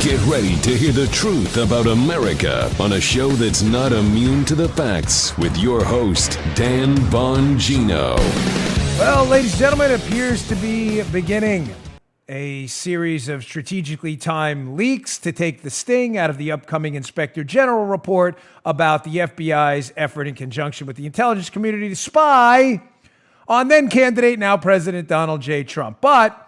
Get ready to hear the truth about America on a show that's not immune to the facts with your host, Dan Bongino. Well, ladies and gentlemen, it appears to be beginning a series of strategically timed leaks to take the sting out of the upcoming Inspector General report about the FBI's effort in conjunction with the intelligence community to spy on then candidate, now President Donald J. Trump. But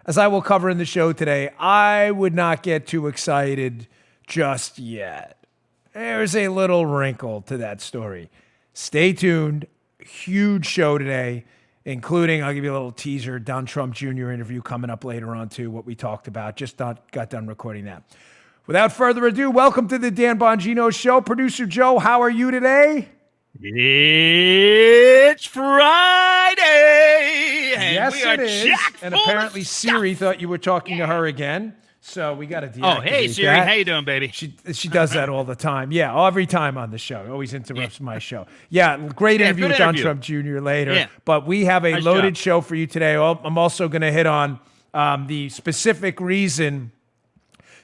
as I will cover in the show today, I would not get too excited just yet. There's a little wrinkle to that story. Stay tuned. Huge show today, including, I'll give you a little teaser, Donald Trump Jr. interview coming up later on too, what we talked about. Just got done recording that. Without further ado, welcome to the Dan Bongino Show. Producer Joe, how are you today? It's Friday, and yes, we are it is. And apparently Siri thought you were talking to her again, so we got to deactivate Oh, hey, Siri, that. How you doing, baby? She does that all the time. Yeah, every time on the show. Always interrupts my show. Yeah, great interview with Donald Trump Jr. later. Yeah. But we have a loaded show for you today. I'm also going to hit on the specific reason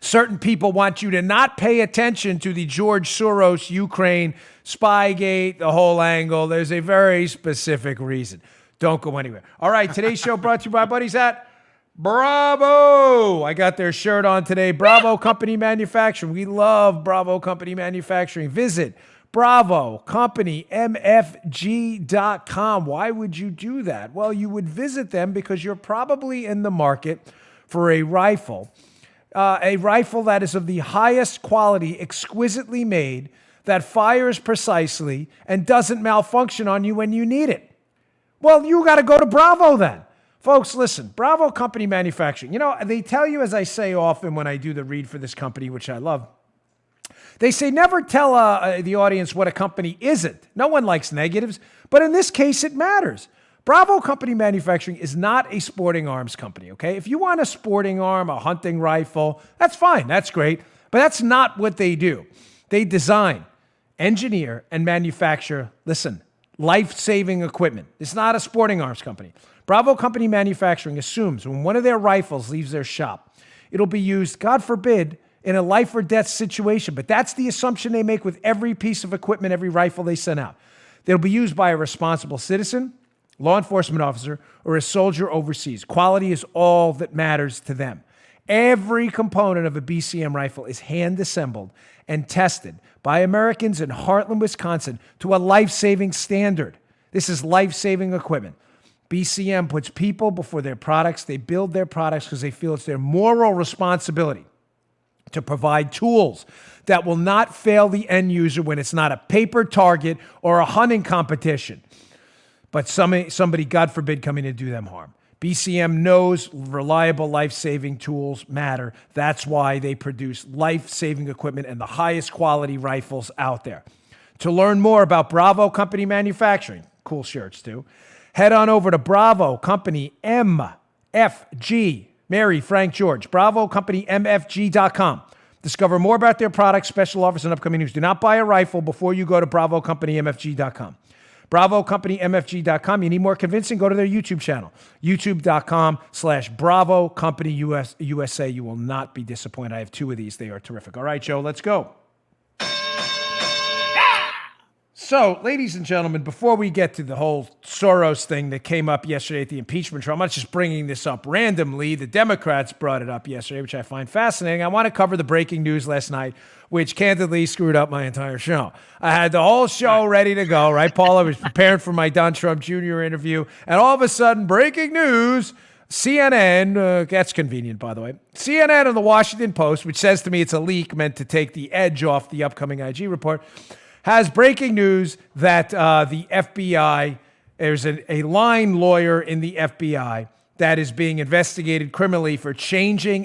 certain people want you to not pay attention to the George Soros Ukraine Spygate, the whole angle. There's a very specific reason. Don't go anywhere. All right, today's show brought to you by my buddies at Bravo. I got their shirt on today. Bravo Company Manufacturing. We love Bravo Company Manufacturing. Visit BravoCompanyMFG.com. Why would you do that? Well, you would visit them because you're probably in the market for a rifle that is of the highest quality, exquisitely made, that fires precisely and doesn't malfunction on you when you need it. Well, you got to go to Bravo then. Folks, listen, Bravo Company Manufacturing. You know, they tell you, as I say often when I do the read for this company, which I love, they say never tell the audience what a company isn't. No one likes negatives, but in this case, it matters. Bravo Company Manufacturing is not a sporting arms company, okay? If you want a sporting arm, a hunting rifle, that's fine, that's great, but that's not what they do. They design, engineer, and manufacture, listen, life-saving equipment. It's not a sporting arms company. Bravo Company Manufacturing assumes when one of their rifles leaves their shop, it'll be used, God forbid, in a life or death situation, but that's the assumption they make with every piece of equipment, every rifle they send out. They'll be used by a responsible citizen, law enforcement officer, or a soldier overseas. Quality is all that matters to them. Every component of a BCM rifle is hand-assembled and tested by Americans in Heartland, Wisconsin to a life-saving standard. This is life-saving equipment. BCM puts people before their products. They build their products because they feel it's their moral responsibility to provide tools that will not fail the end user when it's not a paper target or a hunting competition, but somebody, God forbid, coming to do them harm. BCM knows reliable life-saving tools matter. That's why they produce life-saving equipment and the highest quality rifles out there. To learn more about Bravo Company Manufacturing, cool shirts too, head on over to Bravo Company MFG, Mary, Frank, George, BravoCompanyMFG.com. Discover more about their products, special offers, and upcoming news. Do not buy a rifle before you go to BravoCompanyMFG.com. BravoCompanyMFG.com. You need more convincing? Go to their YouTube channel, YouTube.com/Bravo Company USA. You will not be disappointed. I have two of these. They are terrific. All right, Joe, let's go. So, ladies and gentlemen, before we get to the whole Soros thing that came up yesterday at the impeachment trial, I'm not just bringing this up randomly. The Democrats brought it up yesterday, which I find fascinating. I want to cover the breaking news last night, which candidly screwed up my entire show. I had the whole show ready to go, right, Paul? I was preparing for my Donald Trump Jr. interview, and all of a sudden, breaking news, CNN, that's convenient, by the way, CNN and the Washington Post, which says to me it's a leak meant to take the edge off the upcoming IG report, has breaking news that the FBI, there's a line lawyer in the FBI that is being investigated criminally for changing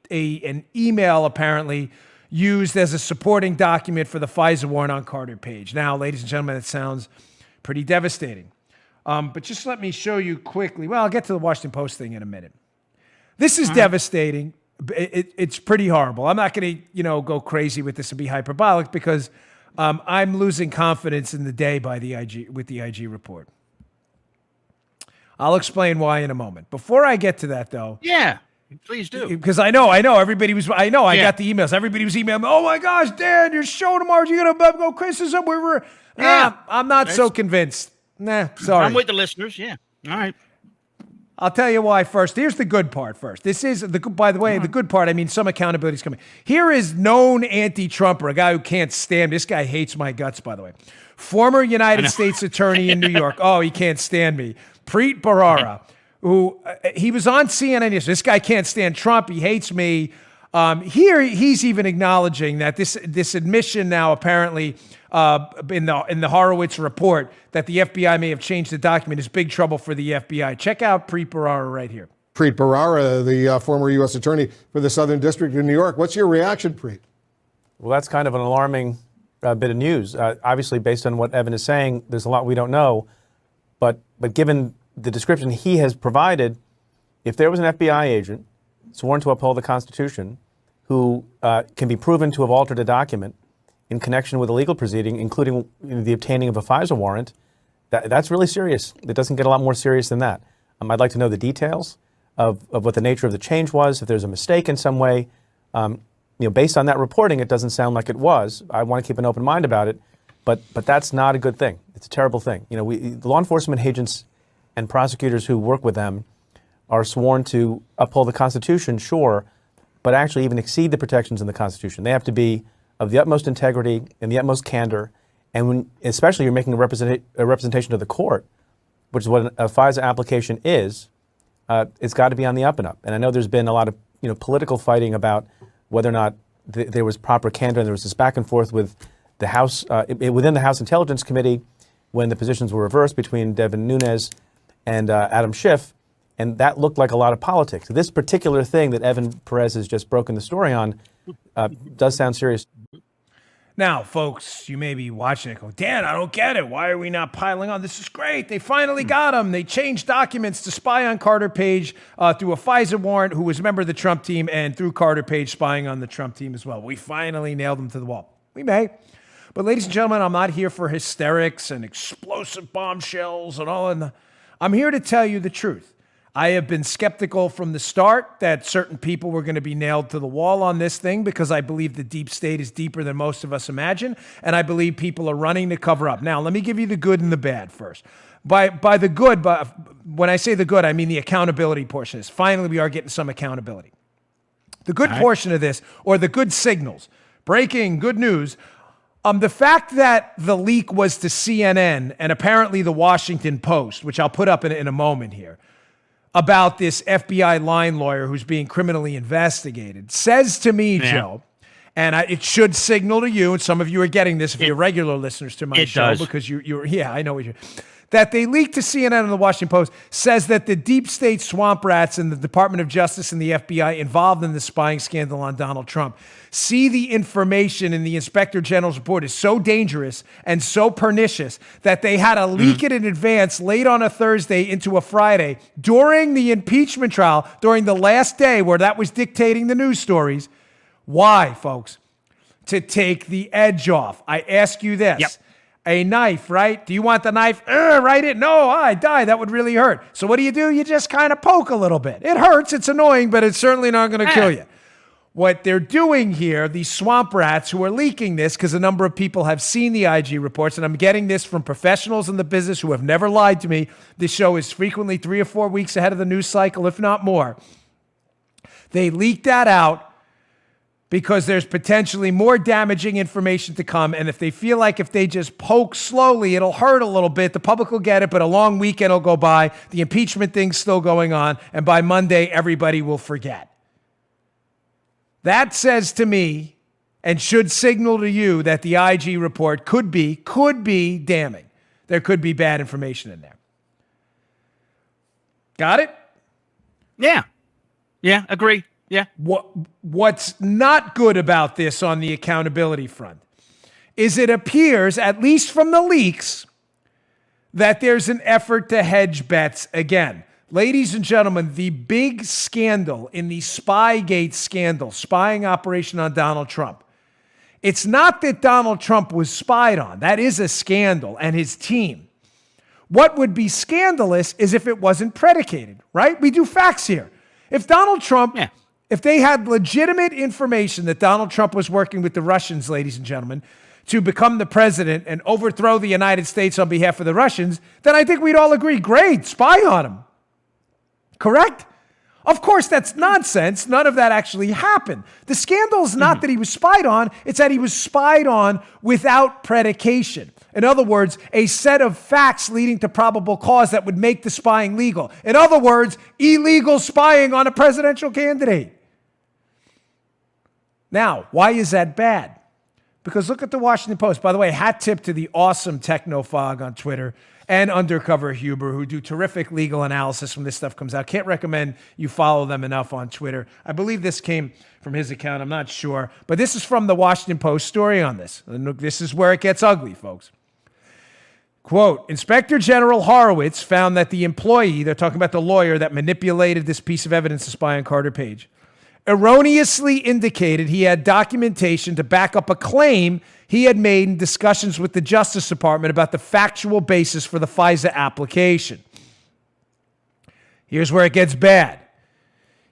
an email apparently used as a supporting document for the FISA warrant on Carter Page. Now, ladies and gentlemen, it sounds pretty devastating. But just let me show you quickly. Well, I'll get to the Washington Post thing in a minute. This is devastating. It's pretty horrible. I'm not going to, go crazy with this and be hyperbolic because I'm losing confidence in the day with the IG report. I'll explain why in a moment. Before I get to that, though, Please do. Because I know everybody was. I know I Yeah. got the emails. Everybody was emailing me. Oh my gosh, Dan, your show tomorrow. You're gonna go criticism. Yeah. I'm not so convinced. Nah, sorry. I'm with the listeners. Yeah. All right. I'll tell you why first. Here's the good part first. This is by the way, the good part. I mean, some accountability is coming. Here is known anti-Trumper, a guy who can't stand. This guy hates my guts, by the way. Former United States Attorney in New York. Oh, he can't stand me. Preet Bharara, who he was on CNN. This guy can't stand Trump. He hates me. Here, he's even acknowledging that this admission now apparently in the Horowitz report that the FBI may have changed the document is big trouble for the FBI. Check out Preet Bharara right here. Preet Bharara, the former U.S. Attorney for the Southern District of New York. What's your reaction, Preet? Well, that's kind of an alarming bit of news. Obviously, based on what Evan is saying, there's a lot we don't know. But given the description he has provided, if there was an FBI agent sworn to uphold the Constitution who can be proven to have altered a document in connection with a legal proceeding, including the obtaining of a FISA warrant, that's really serious. It doesn't get a lot more serious than that. I'd like to know the details of what the nature of the change was, if there's a mistake in some way. Based on that reporting, it doesn't sound like it was. I want to keep an open mind about it, but that's not a good thing. It's a terrible thing. The law enforcement agents and prosecutors who work with them are sworn to uphold the Constitution, sure, but actually even exceed the protections in the Constitution. They have to be of the utmost integrity and the utmost candor, and when especially you're making a representation to the court, which is what a FISA application is, it's got to be on the up and up. And I know there's been a lot of political fighting about whether or not there was proper candor, and there was this back and forth with the House within the House Intelligence Committee when the positions were reversed between Devin Nunes and Adam Schiff, and that looked like a lot of politics. This particular thing that Evan Perez has just broken the story on does sound serious. Now, folks, you may be watching it go, Dan, I don't get it. Why are we not piling on? This is great. They finally got him. They changed documents to spy on Carter Page through a FISA warrant, who was a member of the Trump team, and through Carter Page spying on the Trump team as well. We finally nailed him to the wall. We may. But ladies and gentlemen, I'm not here for hysterics and explosive bombshells and all. I'm here to tell you the truth. I have been skeptical from the start that certain people were going to be nailed to the wall on this thing because I believe the deep state is deeper than most of us imagine, and I believe people are running to cover up. Now, let me give you the good and the bad first. By the good, but when I say the good, I mean the accountability portion of this. Finally, we are getting some accountability. The good portion of this, or the good signals, breaking good news, the fact that the leak was to CNN and apparently the Washington Post, which I'll put up in a moment here, about this FBI line lawyer who's being criminally investigated, says to me, Joe, and it should signal to you, and some of you are getting this if you're regular listeners to my show, because you're I know what you're, that they leaked to CNN and the Washington Post, says that the deep state swamp rats in the Department of Justice and the FBI involved in the spying scandal on Donald Trump see the information in the Inspector General's report is so dangerous and so pernicious that they had to leak it in advance late on a Thursday into a Friday during the impeachment trial, during the last day where that was dictating the news stories. Why, folks? To take the edge off. I ask you this. Yep. A knife, right? Do you want the knife? Right it? No, I die. That would really hurt. So what do? You just kind of poke a little bit. It hurts. It's annoying, but it's certainly not going to kill you. What they're doing here, these swamp rats who are leaking this, because a number of people have seen the IG reports, and I'm getting this from professionals in the business who have never lied to me. This show is frequently 3 or 4 weeks ahead of the news cycle, if not more. They leaked that out because there's potentially more damaging information to come. And if they feel like if they just poke slowly, it'll hurt a little bit. The public will get it, but a long weekend will go by. The impeachment thing's still going on. And by Monday, everybody will forget. That says to me, and should signal to you, that the IG report could be damning. There could be bad information in there. Got it? Yeah. Yeah, agree. Yeah. What's not good about this on the accountability front is it appears, at least from the leaks, that there's an effort to hedge bets again. Ladies and gentlemen, the big scandal in the Spygate scandal, spying operation on Donald Trump, it's not that Donald Trump was spied on. That is a scandal, and his team. What would be scandalous is if it wasn't predicated, right? We do facts here. If Donald Trump, Yeah. if they had legitimate information that Donald Trump was working with the Russians, ladies and gentlemen, to become the president and overthrow the United States on behalf of the Russians, then I think we'd all agree, great, spy on him. Correct? Of course, that's nonsense. None of that actually happened. The scandal is not that he was spied on, it's that he was spied on without predication. In other words, a set of facts leading to probable cause that would make the spying legal. In other words, illegal spying on a presidential candidate. Now, why is that bad? Because look at the Washington Post. By the way, hat tip to the awesome Technofog on Twitter and Undercover Huber, who do terrific legal analysis when this stuff comes out. Can't recommend you follow them enough on Twitter. I believe this came from his account. I'm not sure. But this is from the Washington Post story on this. And look, this is where it gets ugly, folks. Quote, Inspector General Horowitz found that the employee, they're talking about the lawyer that manipulated this piece of evidence to spy on Carter Page, erroneously indicated he had documentation to back up a claim he had made in discussions with the Justice Department about the factual basis for the FISA application. Here's where it gets bad.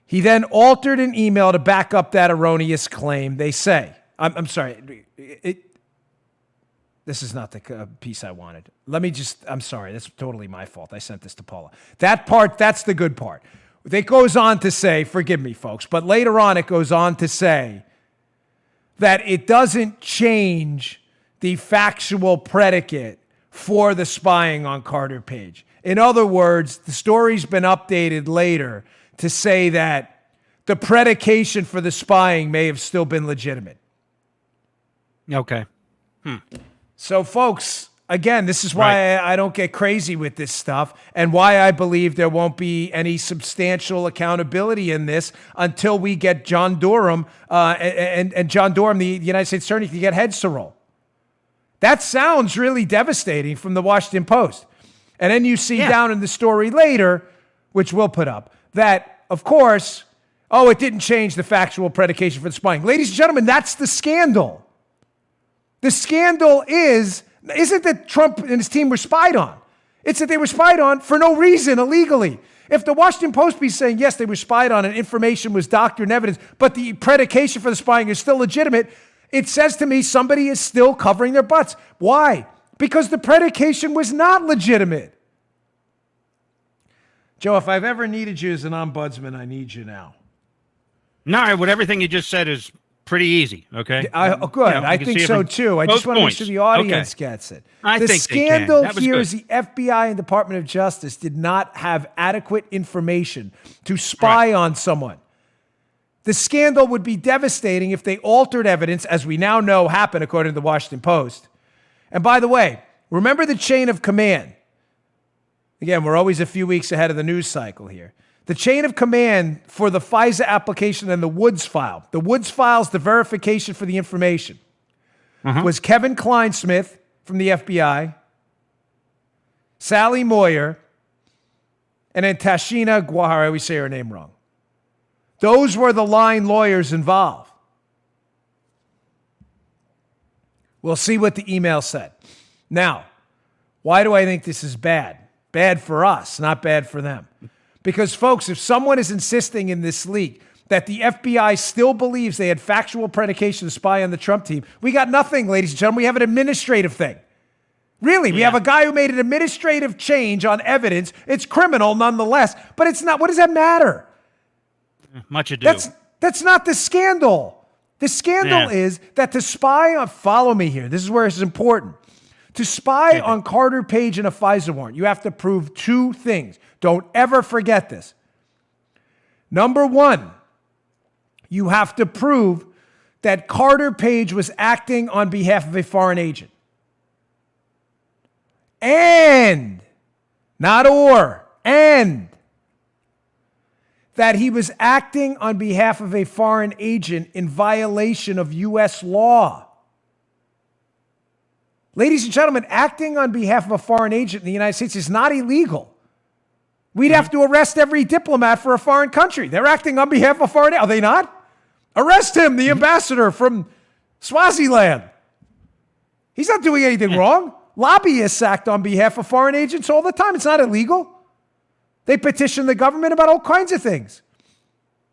He then altered an email to back up that erroneous claim. They say, I'm sorry, this is not the piece I wanted. I'm sorry, that's totally my fault. I sent this to Paula. That part, that's the good part. It goes on to say, forgive me, folks, but later on it goes on to say that it doesn't change the factual predicate for the spying on Carter Page. In other words, the story's been updated later to say that the predication for the spying may have still been legitimate. Okay. So, folks, again, this is why I don't get crazy with this stuff and why I believe there won't be any substantial accountability in this until we get John Durham and John Durham, the United States Attorney, to get heads to roll. That sounds really devastating from the Washington Post. And then you see down in the story later, which we'll put up, that, of course, it didn't change the factual predication for the spying. Ladies and gentlemen, that's the scandal. The scandal isn't that Trump and his team were spied on. It's that they were spied on for no reason, illegally. If the Washington Post be saying, yes, they were spied on and information was doctored and evidence, but the predication for the spying is still legitimate, it says to me somebody is still covering their butts. Why? Because the predication was not legitimate. Joe, if I've ever needed you as an ombudsman, I need you now. No, what everything you just said is pretty easy, okay? Good. I think so, too. I just want to make sure the audience gets it. The scandal here is the FBI and Department of Justice did not have adequate information to spy on someone. The scandal would be devastating if they altered evidence, as we now know happened according to the Washington Post. And by the way, remember the chain of command. Again, we're always a few weeks ahead of the news cycle here. The chain of command for the FISA application and the Woods file. The Woods file is the verification for the information. Was Kevin Kleinsmith from the FBI, Sally Moyer, and then Tashina Guahar. I always say her name wrong. Those were the line lawyers involved. We'll see what the email said. Now, why do I think this is bad? Bad for us, not bad for them. Because, folks, if someone is insisting in this leak that the FBI still believes they had factual predication to spy on the Trump team, we got nothing, ladies and gentlemen. We have an administrative thing. Really, we have a guy who made an administrative change on evidence. It's criminal nonetheless, but it's not. What does that matter? Much ado. That's not the scandal. The scandal is that to spy on, follow me here, this is where it's important. To spy on Carter Page in a FISA warrant, you have to prove two things. Don't ever forget this. Number one, you have to prove that Carter Page was acting on behalf of a foreign agent. And, not or, and, that he was acting on behalf of a foreign agent in violation of U.S. law. Ladies and gentlemen, acting on behalf of a foreign agent in the United States is not illegal. We'd have to arrest every diplomat for a foreign country. They're acting on behalf of a foreign agent. Are they not? Arrest him, the ambassador from Swaziland. He's not doing anything wrong. Lobbyists act on behalf of foreign agents all the time. It's not illegal. They petition the government about all kinds of things.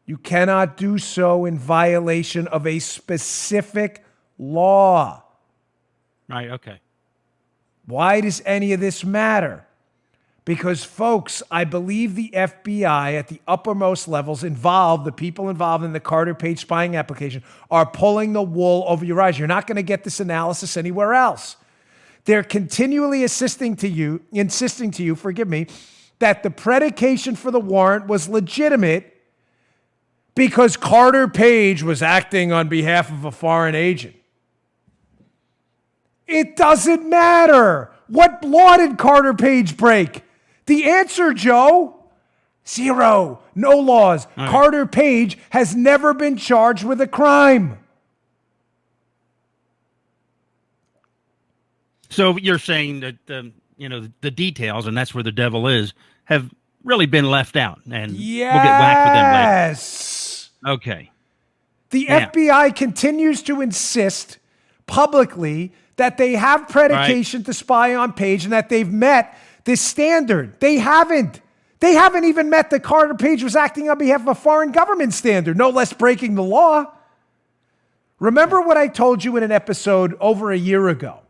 You cannot do so in violation of a specific law. Right. Okay. Why does any of this matter? Because, folks, I believe the FBI at the uppermost levels involved, the people involved in the Carter Page spying application, are pulling the wool over your eyes. You're not going to get this analysis anywhere else. They're continually insisting to you, that the predication for the warrant was legitimate because Carter Page was acting on behalf of a foreign agent. It doesn't matter. What law did Carter Page break? The answer, Joe, 0. No laws. Right. Carter Page has never been charged with a crime. So you're saying that the details, and that's where the devil is, have really been left out, and we'll get whacked with them later. Yes. Okay. The FBI continues to insist publicly that they have predication to spy on Page and that they've met this standard. They haven't. They haven't even met the Carter Page was acting on behalf of a foreign government standard, no less breaking the law. Remember what I told you in an episode over a year ago?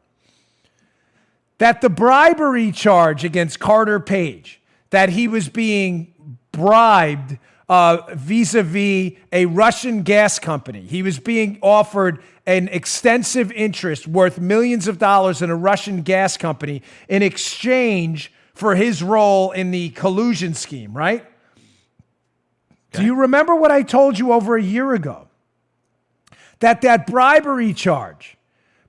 That the bribery charge against Carter Page, that he was being bribed vis-a-vis a Russian gas company. He was being offered an extensive interest worth millions of dollars in a Russian gas company in exchange for his role in the collusion scheme, right? Okay. Do you remember what I told you over a year ago? That bribery charge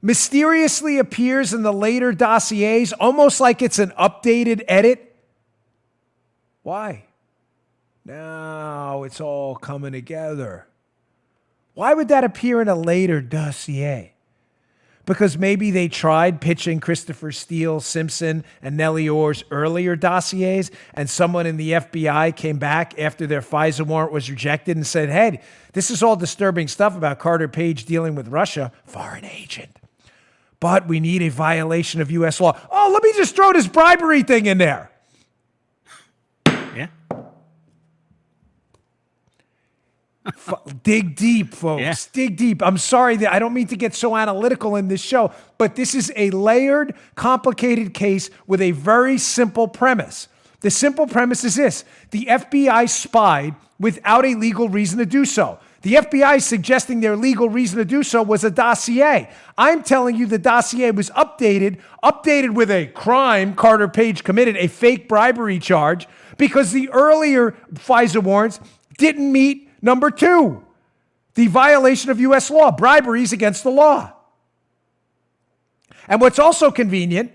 mysteriously appears in the later dossiers almost like it's an updated edit. Why? Now it's all coming together. Why would that appear in a later dossier? Because maybe they tried pitching Christopher Steele, Simpson, and Nellie Orr's earlier dossiers, and someone in the FBI came back after their FISA warrant was rejected and said, hey, this is all disturbing stuff about Carter Page dealing with Russia, foreign agent. But we need a violation of U.S. law. Oh, let me just throw this bribery thing in there. Yeah. Dig deep, folks. Yeah. Dig deep. I'm sorry that I don't mean to get so analytical in this show, but this is a layered, complicated case with a very simple premise. The simple premise is this: the FBI spied without a legal reason to do so. The FBI suggesting their legal reason to do so was a dossier. I'm telling you the dossier was updated with a crime Carter Page committed, a fake bribery charge, because the earlier FISA warrants didn't meet number 2, the violation of U.S. law, briberies against the law. And what's also convenient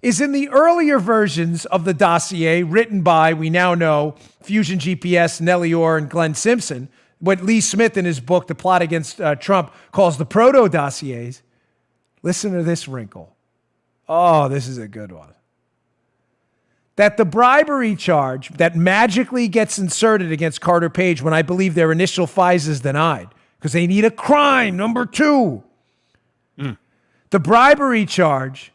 is in the earlier versions of the dossier written by, we now know, Fusion GPS, Nellie Orr, and Glenn Simpson, what Lee Smith in his book, The Plot Against Trump, calls the proto-dossiers. Listen to this wrinkle. Oh, this is a good one. That the bribery charge that magically gets inserted against Carter Page when I believe their initial FISA is denied, because they need a crime, number 2. The bribery charge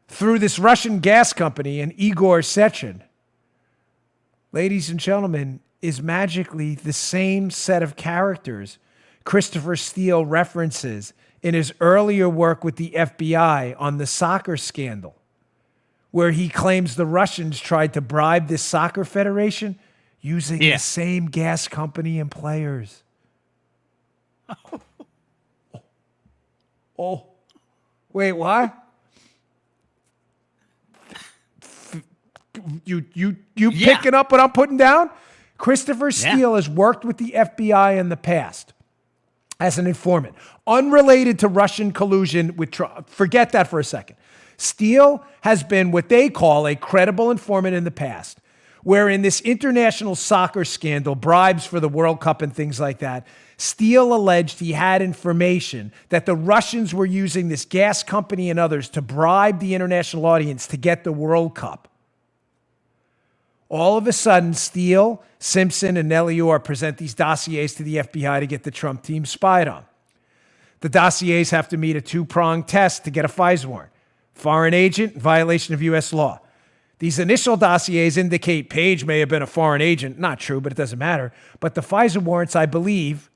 through this Russian gas company and Igor Sechin, ladies and gentlemen, is magically the same set of characters Christopher Steele references in his earlier work with the FBI on the soccer scandal, where he claims the Russians tried to bribe this soccer federation using the same gas company and players. Oh. Wait, what? You picking up what I'm putting down? Christopher Steele has worked with the FBI in the past as an informant, unrelated to Russian collusion with Trump. Forget that for a second. Steele has been what they call a credible informant in the past, where in this international soccer scandal, bribes for the World Cup and things like that, Steele alleged he had information that the Russians were using this gas company and others to bribe the international audience to get the World Cup. All of a sudden, Steele, Simpson, and Nellie Orr present these dossiers to the FBI to get the Trump team spied on. The dossiers have to meet a 2-pronged test to get a FISA warrant. Foreign agent, violation of U.S. law. These initial dossiers indicate Page may have been a foreign agent. Not true, but it doesn't matter. But the FISA warrants, I believe,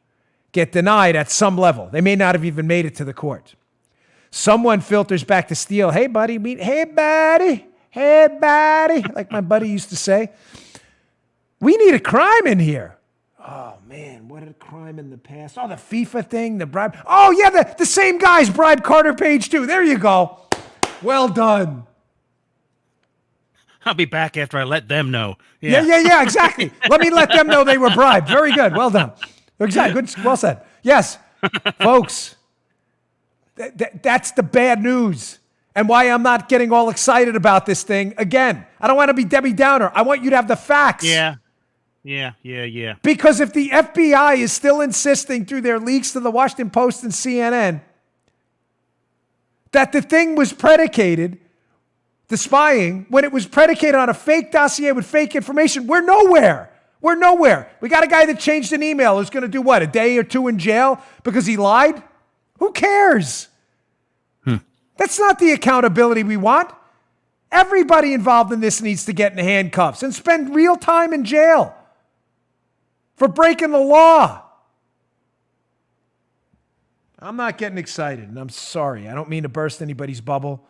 get denied at some level. They may not have even made it to the court. Someone filters back to Steele. Hey, buddy. Hey, buddy. Hey, buddy. Like my buddy used to say. We need a crime in here. Oh, man. What a crime in the past. Oh, the FIFA thing, the bribe. Oh, yeah, the same guys bribed Carter Page, too. There you go. Well done. I'll be back after I let them know. Yeah, exactly. Let me let them know they were bribed. Very good. Well done. Exactly. Good. Well said. Yes, folks, that's the bad news and why I'm not getting all excited about this thing. Again, I don't want to be Debbie Downer. I want you to have the facts. Yeah. Because if the FBI is still insisting through their leaks to the Washington Post and CNN that the thing was predicated, the spying, when it was predicated on a fake dossier with fake information, we're nowhere. We're nowhere. We got a guy that changed an email who's going to do what, a day or two in jail because he lied? Who cares? That's not the accountability we want. Everybody involved in this needs to get in handcuffs and spend real time in jail for breaking the law. I'm not getting excited, and I'm sorry. I don't mean to burst anybody's bubble,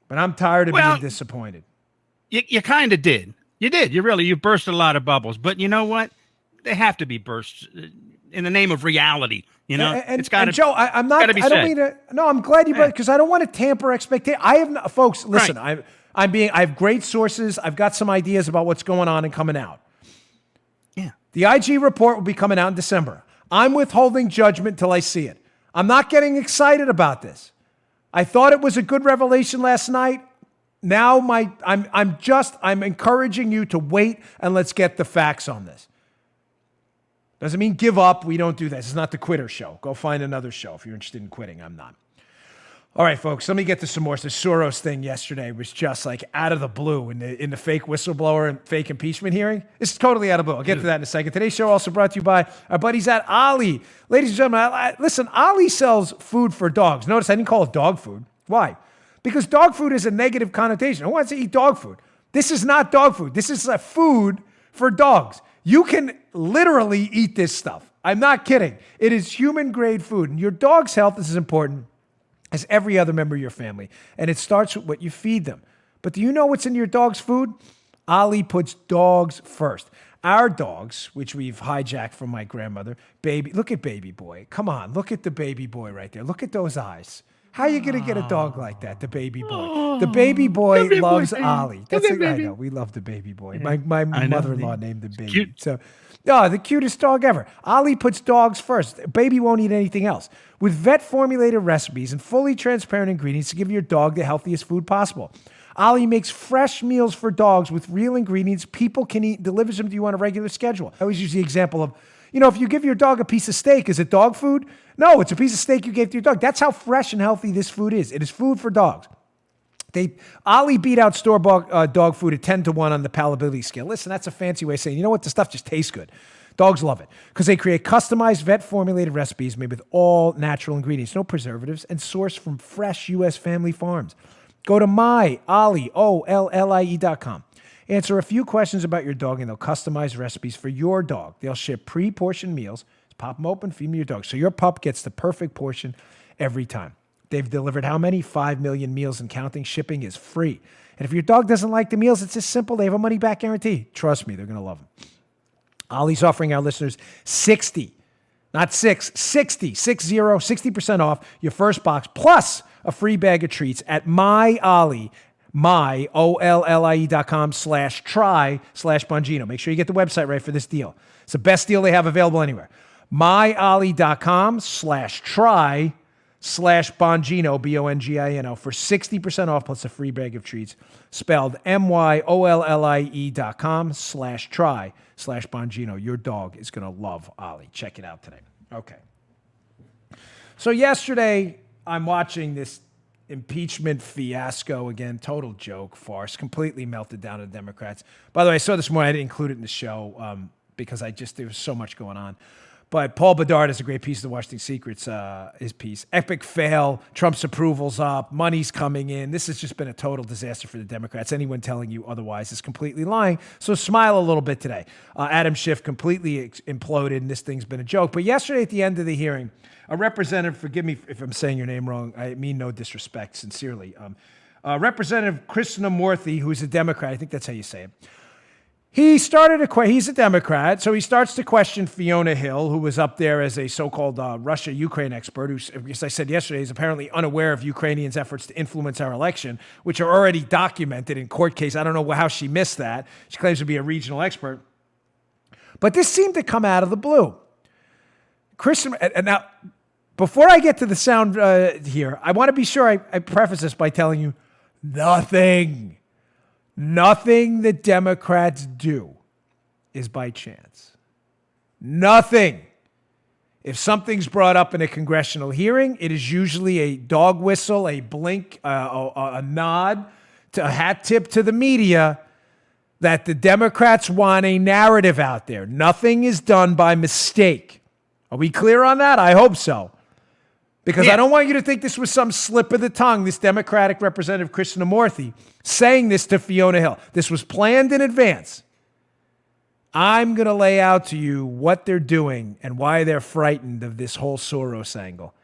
but I'm tired of being disappointed. You kind of did. You did. You burst a lot of bubbles. But you know what? They have to be burst in the name of reality. You know, it's got to. Joe, I'm not. I don't mean to. No, I'm glad you. Because I don't want to tamper expectations. I have not, folks. Listen, right. I have great sources. I've got some ideas about what's going on and coming out. Yeah. The IG report will be coming out in December. I'm withholding judgment till I see it. I'm not getting excited about this. I thought it was a good revelation last night. Now I'm encouraging you to wait and let's get the facts on this. Doesn't mean give up. We don't do this. It's not the quitter show. Go find another show if you're interested in quitting. I'm not. All right, folks, let me get to some more. The Soros thing yesterday was just like out of the blue in the fake whistleblower and fake impeachment hearing. It's totally out of the blue. I'll get to that in a second. Today's show also brought to you by our buddies at Ali. Ladies and gentlemen, listen, Ali sells food for dogs. Notice I didn't call it dog food. Why? Because dog food is a negative connotation. Who wants to eat dog food? This is not dog food. This is a food for dogs. You can literally eat this stuff. I'm not kidding. It is human-grade food. And your dog's health is as important as every other member of your family. And it starts with what you feed them. But do you know what's in your dog's food? Ali puts dogs first. Our dogs, which we've hijacked from my grandmother, baby, look at baby boy. Come on, look at the baby boy right there. Look at those eyes. How are you going to get a dog like that, the baby boy? The baby boy loves Ali. That's I know. We love the baby boy. My mother-in-law named the baby. Cute. So, the cutest dog ever. Ali puts dogs first. Baby won't eat anything else. With vet-formulated recipes and fully transparent ingredients to give your dog the healthiest food possible. Ali makes fresh meals for dogs with real ingredients people can eat and delivers them to you on a regular schedule. I always use the example of, if you give your dog a piece of steak, is it dog food? No, it's a piece of steak you gave to your dog. That's how fresh and healthy this food is. It is food for dogs. Ali beat out store-bought dog food at 10-1 on the palatability scale. Listen, that's a fancy way of saying, you know what? The stuff just tastes good. Dogs love it because they create customized vet-formulated recipes made with all natural ingredients, no preservatives, and sourced from fresh U.S. family farms. Go to myollie.com. Answer a few questions about your dog, and they'll customize recipes for your dog. They'll ship pre-portioned meals. Just pop them open, feed them to your dog. So your pup gets the perfect portion every time. They've delivered how many? 5 million meals and counting. Shipping is free. And if your dog doesn't like the meals, it's just simple. They have a money-back guarantee. Trust me, they're going to love them. Ollie's offering our listeners 60% off your first box, plus a free bag of treats at myollie.com/try/Bongino. Make sure you get the website right for this deal. It's the best deal they have available anywhere. myollie.com/try/Bongino, Bongino, for 60% off plus a free bag of treats. Spelled myollie.com/try/Bongino. Your dog is going to love Ollie. Check it out today. Okay. So yesterday, I'm watching this impeachment fiasco again. Total joke, farce, completely melted down to the Democrats. By the way, I saw this morning. I didn't include it in the show because there was so much going on. But Paul Bedard has a great piece of the Washington Secrets, his piece. Epic fail, Trump's approval's up, money's coming in. This has just been a total disaster for the Democrats. Anyone telling you otherwise is completely lying. So smile a little bit today. Adam Schiff completely imploded, and this thing's been a joke. But yesterday at the end of the hearing, a representative, forgive me if I'm saying your name wrong, I mean no disrespect, sincerely. Representative Krishnamurthy, who's a Democrat, I think that's how you say it. He's a Democrat, so he starts to question Fiona Hill, who was up there as a so-called Russia-Ukraine expert, who, as I said yesterday, is apparently unaware of Ukrainians' efforts to influence our election, which are already documented in court case. I don't know how she missed that. She claims to be a regional expert. But this seemed to come out of the blue. And now, before I get to the sound here, I want to be sure I preface this by telling you nothing the Democrats do is by chance. Nothing. If something's brought up in a congressional hearing, it is usually a dog whistle, a blink, a nod, a hat tip to the media that the Democrats want a narrative out there. Nothing is done by mistake. Are we clear on that? I hope so. Because I don't want you to think this was some slip of the tongue, this Democratic Representative Krishnamurthy saying this to Fiona Hill. This was planned in advance. I'm going to lay out to you what they're doing and why they're frightened of this whole Soros angle.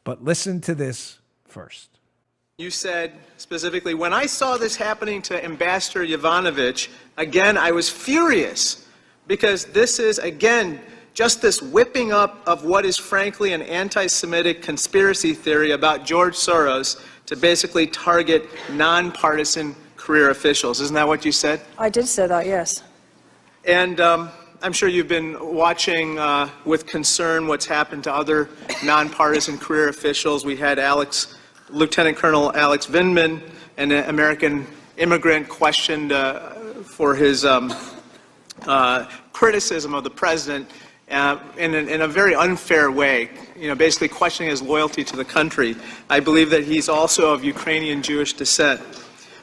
But listen to this first. You said specifically, when I saw this happening to Ambassador Yovanovitch, again, I was furious because this is, again, just this whipping up of what is frankly an anti-Semitic conspiracy theory about George Soros to basically target nonpartisan career officials. Isn't that what you said? I did say that, yes. And I'm sure you've been watching with concern what's happened to other nonpartisan career officials. We had Lieutenant Colonel Alex Vindman, an American immigrant, questioned for his criticism of the president in a very unfair way, basically questioning his loyalty to the country. I believe that he's also of Ukrainian Jewish descent.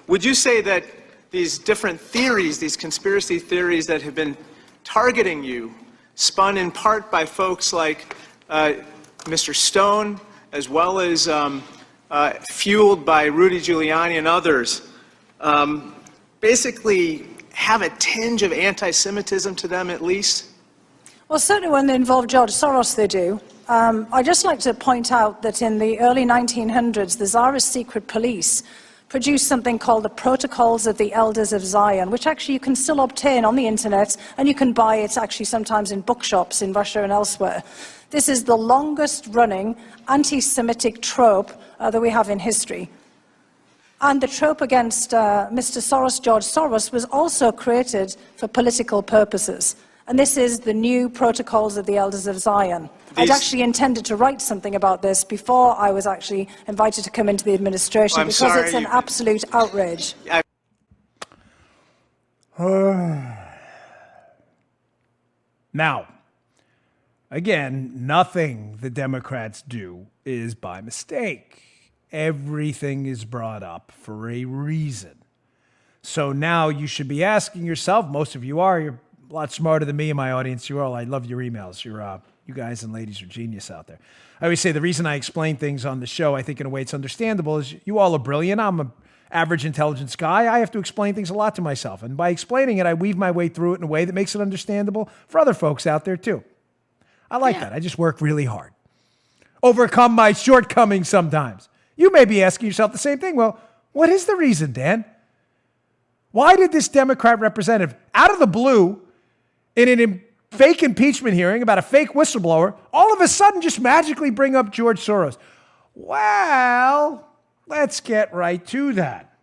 Would you say that these different theories, these conspiracy theories that have been targeting you, spun in part by folks like Mr. Stone, as well as fueled by Rudy Giuliani and others, basically have a tinge of anti-Semitism to them at least? Well, certainly when they involve George Soros, they do. I'd just like to point out that in the early 1900s, the Tsarist secret police produced something called the Protocols of the Elders of Zion, which actually you can still obtain on the internet, and you can buy it actually sometimes in bookshops in Russia and elsewhere. This is the longest running anti-Semitic trope that we have in history. And the trope against Mr. Soros, George Soros, was also created for political purposes. And this is the new Protocols of the Elders of Zion. I'd actually intended to write something about this before I was actually invited to come into the administration because it's an absolute outrage. Now, again, nothing the Democrats do is by mistake. Everything is brought up for a reason. So now you should be asking yourself, most of you are, you're a lot smarter than me and my audience. You all, I love your emails. You guys and ladies are genius out there. I always say the reason I explain things on the show, I think in a way it's understandable, is you all are brilliant. I'm an average intelligence guy. I have to explain things a lot to myself. And by explaining it, I weave my way through it in a way that makes it understandable for other folks out there too. I like that. I just work really hard. Overcome my shortcomings sometimes. You may be asking yourself the same thing. Well, what is the reason, Dan? Why did this Democrat representative, out of the blue, in a fake impeachment hearing about a fake whistleblower, all of a sudden just magically bring up George Soros? Well, let's get right to that.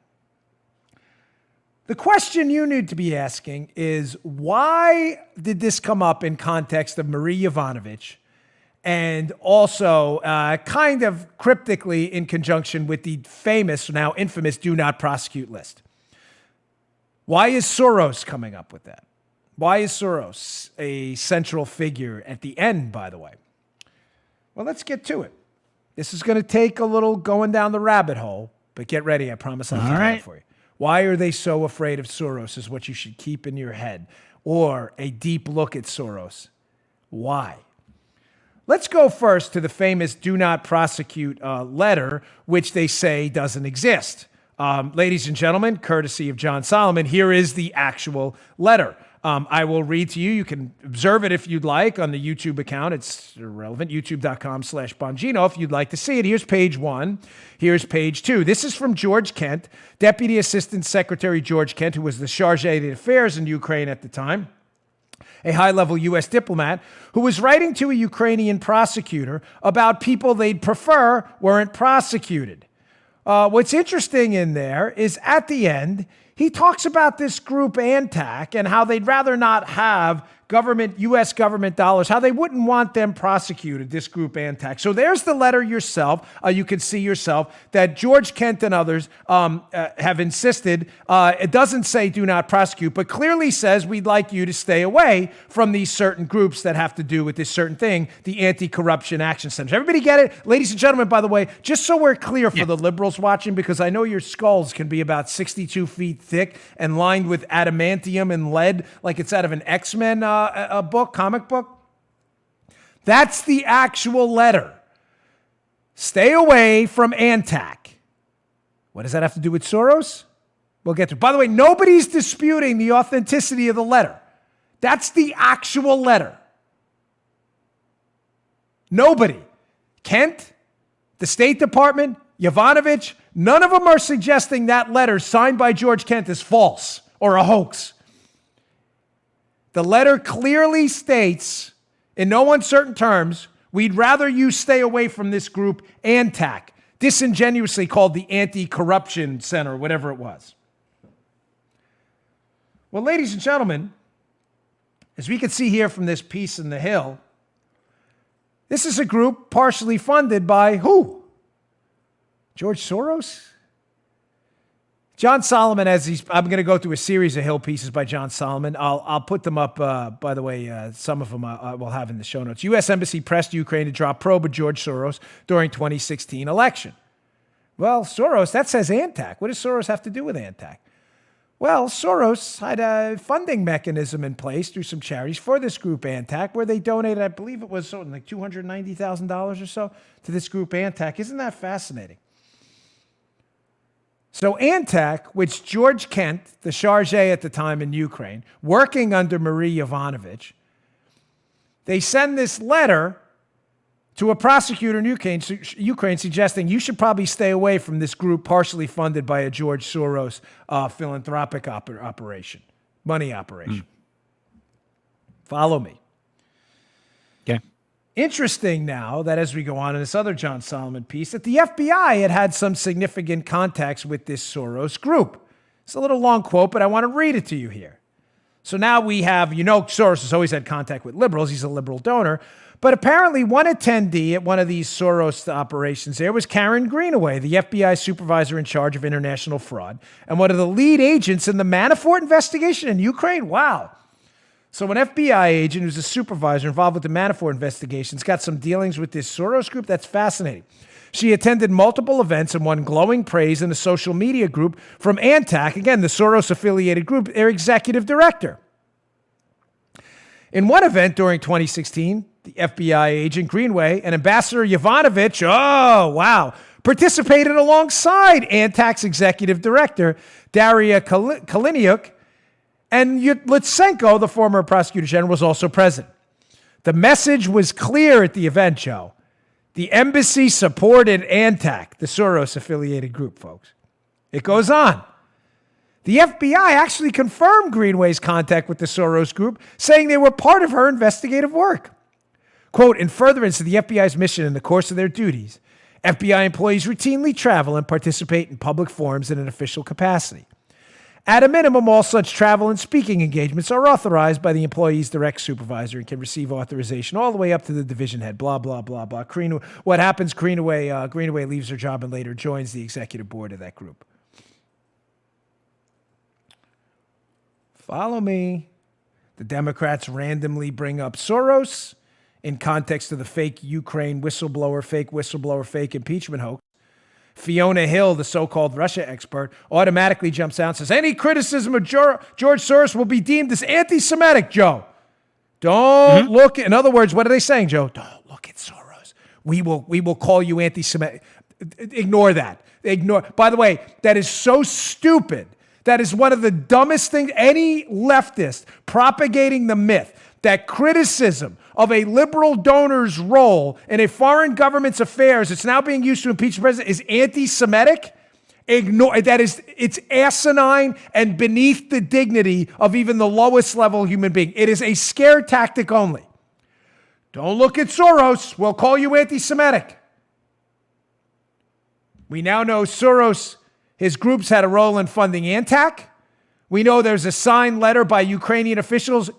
The question you need to be asking is, why did this come up in context of Marie Yovanovitch, and also kind of cryptically in conjunction with the famous, now infamous, do not prosecute list? Why is Soros coming up with that? Why is Soros a central figure at the end, by the way? Well, let's get to it. This is going to take a little going down the rabbit hole, but get ready. I promise I'll keep it for you. Why are they so afraid of Soros is what you should keep in your head, or a deep look at Soros. Why? Let's go first to the famous do not prosecute letter, which they say doesn't exist. Ladies and gentlemen, courtesy of John Solomon, here is the actual letter. I will read to you. You can observe it if you'd like on the YouTube account. It's irrelevant, youtube.com/Bongino if you'd like to see it. Here's page 1. Here's page 2. This is from George Kent, Deputy Assistant Secretary George Kent, who was the Charge d'Affaires in Ukraine at the time, a high-level U.S. diplomat who was writing to a Ukrainian prosecutor about people they'd prefer weren't prosecuted. What's interesting in there is at the end, he talks about this group ANTAC and how they'd rather not have U.S. government dollars, how they wouldn't want them prosecuted, this group ANTAC. So there's the letter yourself. You can see yourself that George Kent and others have insisted. It doesn't say do not prosecute, but clearly says we'd like you to stay away from these certain groups that have to do with this certain thing, the Anti-Corruption Action Centers. Everybody get it? Ladies and gentlemen, by the way, just so we're clear for the liberals watching, because I know your skulls can be about 62 feet thick and lined with adamantium and lead like it's out of an X-Men a comic book. That's the actual letter. Stay away from ANTAC. What does that have to do with Soros? We'll get to it. By the way, nobody's disputing the authenticity of the letter. That's the actual letter. Nobody. Kent, the State Department, Yovanovitch, none of them are suggesting that letter signed by George Kent is false or a hoax. The letter clearly states, in no uncertain terms, we'd rather you stay away from this group, ANTAC, disingenuously called the Anti-Corruption Center, whatever it was. Well, ladies and gentlemen, as we can see here from this piece in the Hill, this is a group partially funded by who? George Soros? John Solomon, I'm going to go through a series of Hill pieces by John Solomon. I'll put them up, by the way, some of them I will have in the show notes. U.S. Embassy pressed Ukraine to drop probe of George Soros during 2016 election. Well, Soros, that says ANTAC. What does Soros have to do with ANTAC? Well, Soros had a funding mechanism in place through some charities for this group ANTAC, where they donated, I believe it was something like $290,000 or so to this group ANTAC. Isn't that fascinating? So ANTAC, which George Kent, the charge at the time in Ukraine, working under Marie Yovanovitch, they send this letter to a prosecutor in Ukraine suggesting you should probably stay away from this group partially funded by a George Soros philanthropic operation, money operation. Follow me. Okay. Interesting now that as we go on in this other John Solomon piece, that the FBI had some significant contacts with this Soros group. It's a little long quote, but I want to read it to you here. So now we have, Soros has always had contact with liberals. He's a liberal donor. But apparently one attendee at one of these Soros operations there was Karen Greenaway, the FBI supervisor in charge of international fraud, and one of the lead agents in the Manafort investigation in Ukraine. Wow. So an FBI agent who's a supervisor involved with the Manafort investigation's got some dealings with this Soros group. That's fascinating. She attended multiple events and won glowing praise in a social media group from ANTAC, again, the Soros-affiliated group, their executive director. In one event during 2016, the FBI agent Greenway and Ambassador Yovanovitch, participated alongside ANTAC's executive director, Daria Kaliniuk, and Lutsenko, the former prosecutor general, was also present. The message was clear at the event, Joe. The embassy supported ANTAC, the Soros-affiliated group, folks. It goes on. The FBI actually confirmed Greenway's contact with the Soros group, saying they were part of her investigative work. Quote, in furtherance of the FBI's mission in the course of their duties, FBI employees routinely travel and participate in public forums in an official capacity. At a minimum, all such travel and speaking engagements are authorized by the employee's direct supervisor and can receive authorization all the way up to the division head, blah, blah, blah, blah. What happens, Greenaway leaves her job and later joins the executive board of that group. Follow me. The Democrats randomly bring up Soros in context of the fake Ukraine whistleblower, fake impeachment hoax. Fiona Hill, the so-called Russia expert, automatically jumps out and says, any criticism of George Soros will be deemed as anti-Semitic, Joe. Don't look. In other words, what are they saying, Joe? Don't look at Soros. We will call you anti-Semitic. Ignore that. Ignore. By the way, that is so stupid. That is one of the dumbest things. Any leftist propagating the myth that criticism of a liberal donor's role in a foreign government's affairs, it's now being used to impeach the president, is anti-Semitic. Ignore that. It's asinine and beneath the dignity of even the lowest level human being. It is a scare tactic only. Don't look at Soros. We'll call you anti-Semitic. We now know Soros, his groups had a role in funding Antac. We know there's a signed letter by Ukrainian officials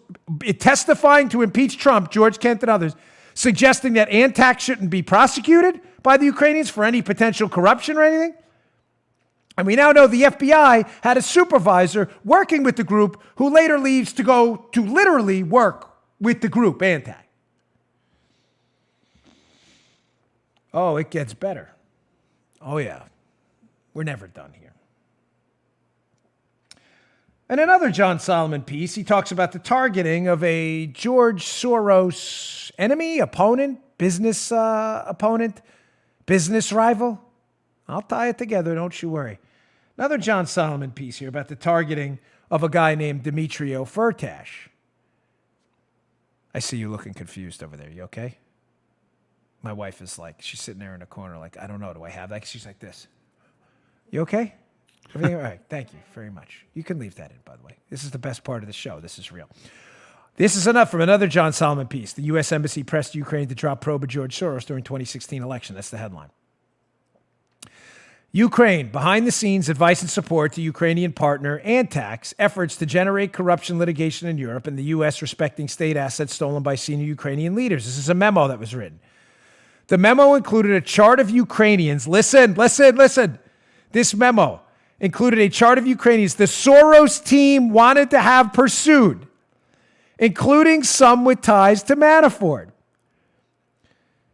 testifying to impeach Trump, George Kent and others, suggesting that Antac shouldn't be prosecuted by the Ukrainians for any potential corruption or anything. And we now know the FBI had a supervisor working with the group who later leaves to go to literally work with the group, Antac. Oh, it gets better. Oh, yeah. We're never done here. In another John Solomon piece, he talks about the targeting of a George Soros enemy, opponent, business opponent, business rival. I'll tie it together, don't you worry. Another John Solomon piece here about the targeting of a guy named Demetrio Firtash. I see you looking confused over there. You okay? My wife is like, she's sitting there in a corner like, I don't know, do I have that? She's like this. You okay? Everything all right? Thank you very much. You can leave that in, by the way. This is the best part of the show. This is real. This is enough from another John Solomon piece. The U.S. Embassy pressed Ukraine to drop probe of George Soros during 2016 election. That's the headline. Ukraine, behind the scenes advice and support to Ukrainian partner Antac's efforts to generate corruption litigation in Europe and the U.S. respecting state assets stolen by senior Ukrainian leaders. This is a memo that was written. The memo included a chart of Ukrainians. Listen. This memo included a chart of Ukrainians the Soros team wanted to have pursued, including some with ties to Manafort.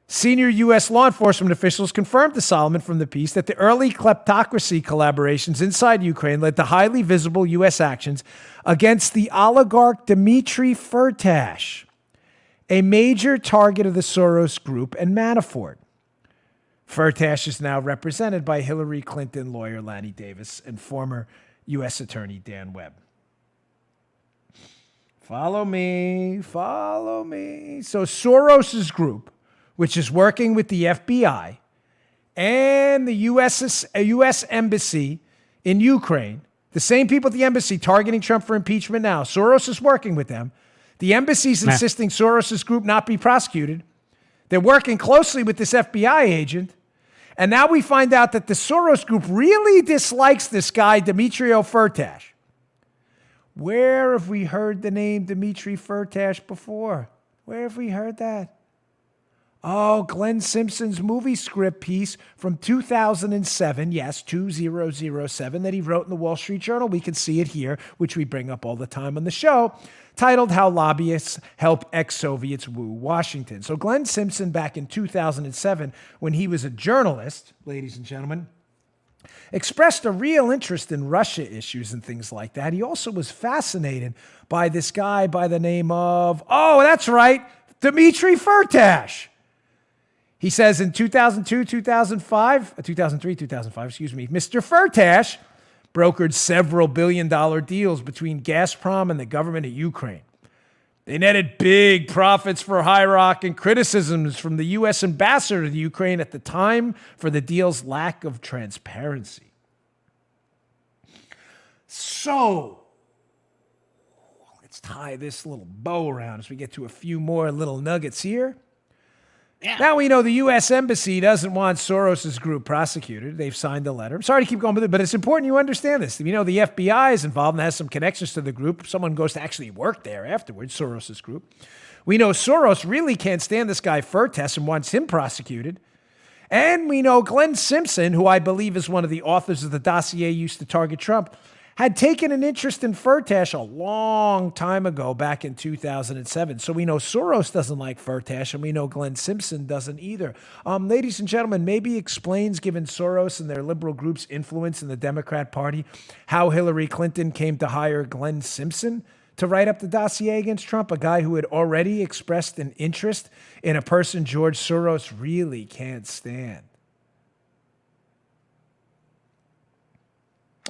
Senior U.S. law enforcement officials confirmed to Solomon from the piece that the early kleptocracy collaborations inside Ukraine led to highly visible U.S. actions against the oligarch Dmitry Firtash, a major target of the Soros group and Manafort. Firtash is now represented by Hillary Clinton lawyer Lanny Davis and former U.S. Attorney Dan Webb. Follow me. So Soros's group, which is working with the FBI and the U.S. Embassy in Ukraine, the same people at the embassy targeting Trump for impeachment now, Soros is working with them. The embassy's insisting Soros's group not be prosecuted. They're working closely with this FBI agent. And now we find out that the Soros group really dislikes this guy, Demetrio Firtash. Where have we heard the name Dmitry Firtash before? Where have we heard that? Oh, Glenn Simpson's movie script piece from 2007, yes, 2007, that he wrote in the Wall Street Journal. We can see it here, which we bring up all the time on the show, titled How Lobbyists Help Ex-Soviets Woo Washington. So Glenn Simpson, back in 2007, when he was a journalist, ladies and gentlemen, expressed a real interest in Russia issues and things like that. He also was fascinated by this guy by the name of, oh, that's right, Dmitry Firtash. He says in 2003, 2005, Mr. Firtash brokered several billion-dollar deals between Gazprom and the government of Ukraine. They netted big profits for Hirock and criticisms from the U.S. ambassador to the Ukraine at the time for the deal's lack of transparency. So, let's tie this little bow around as we get to a few more little nuggets here. Yeah. Now we know the U.S. Embassy doesn't want Soros's group prosecuted. They've signed a letter. I'm sorry to keep going with it, but it's important you understand this. You know, the FBI is involved and has some connections to the group. Someone goes to actually work there afterwards, Soros's group. We know Soros really can't stand this guy Firtash and wants him prosecuted. And we know Glenn Simpson, who I believe is one of the authors of the dossier used to target Trump, had taken an interest in Firtash a long time ago, back in 2007. So we know Soros doesn't like Firtash, and we know Glenn Simpson doesn't either. Ladies and gentlemen, maybe explains, given Soros and their liberal group's influence in the Democrat Party, how Hillary Clinton came to hire Glenn Simpson to write up the dossier against Trump, a guy who had already expressed an interest in a person George Soros really can't stand.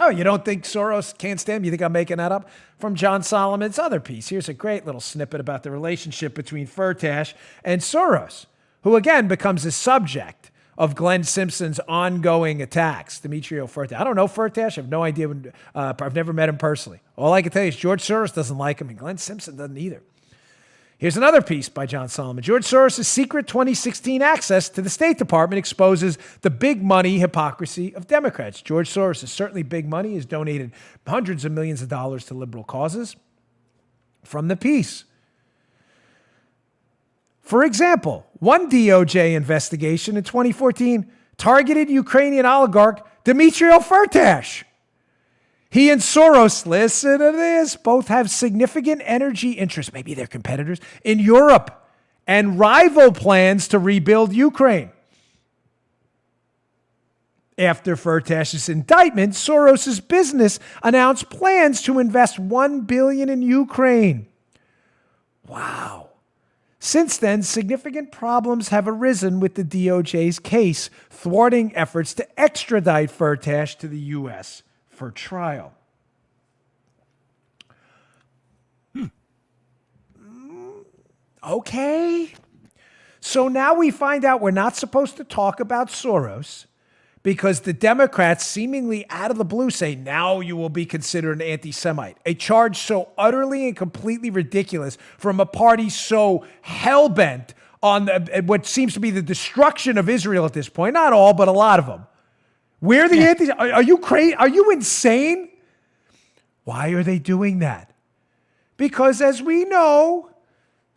Oh, you don't think Soros can't stand him? You think I'm making that up? From John Solomon's other piece. Here's a great little snippet about the relationship between Firtash and Soros, who again becomes a subject of Glenn Simpson's ongoing attacks. Demetrio Firtash. I don't know Firtash. I have no idea. I've never met him personally. All I can tell you is George Soros doesn't like him, and Glenn Simpson doesn't either. Here's another piece by John Solomon. George Soros' secret 2016 access to the State Department exposes the big money hypocrisy of Democrats. George Soros is certainly big money. He has donated hundreds of millions of dollars to liberal causes. From the piece. For example, one DOJ investigation in 2014 targeted Ukrainian oligarch Demetrio Firtash. He and Soros, listen to this, both have significant energy interests, maybe they're competitors, in Europe and rival plans to rebuild Ukraine. After Firtash's indictment, Soros' business announced plans to invest $1 billion in Ukraine. Wow. Since then, significant problems have arisen with the DOJ's case, thwarting efforts to extradite Firtash to the U.S. for trial. Okay. So now we find out we're not supposed to talk about Soros because the Democrats seemingly out of the blue say, now you will be considered an anti-Semite. A charge so utterly and completely ridiculous from a party so hell-bent on what seems to be the destruction of Israel at this point. Not all, but a lot of them. We're the anti. Are you crazy? Are you insane? Why are they doing that? Because as we know,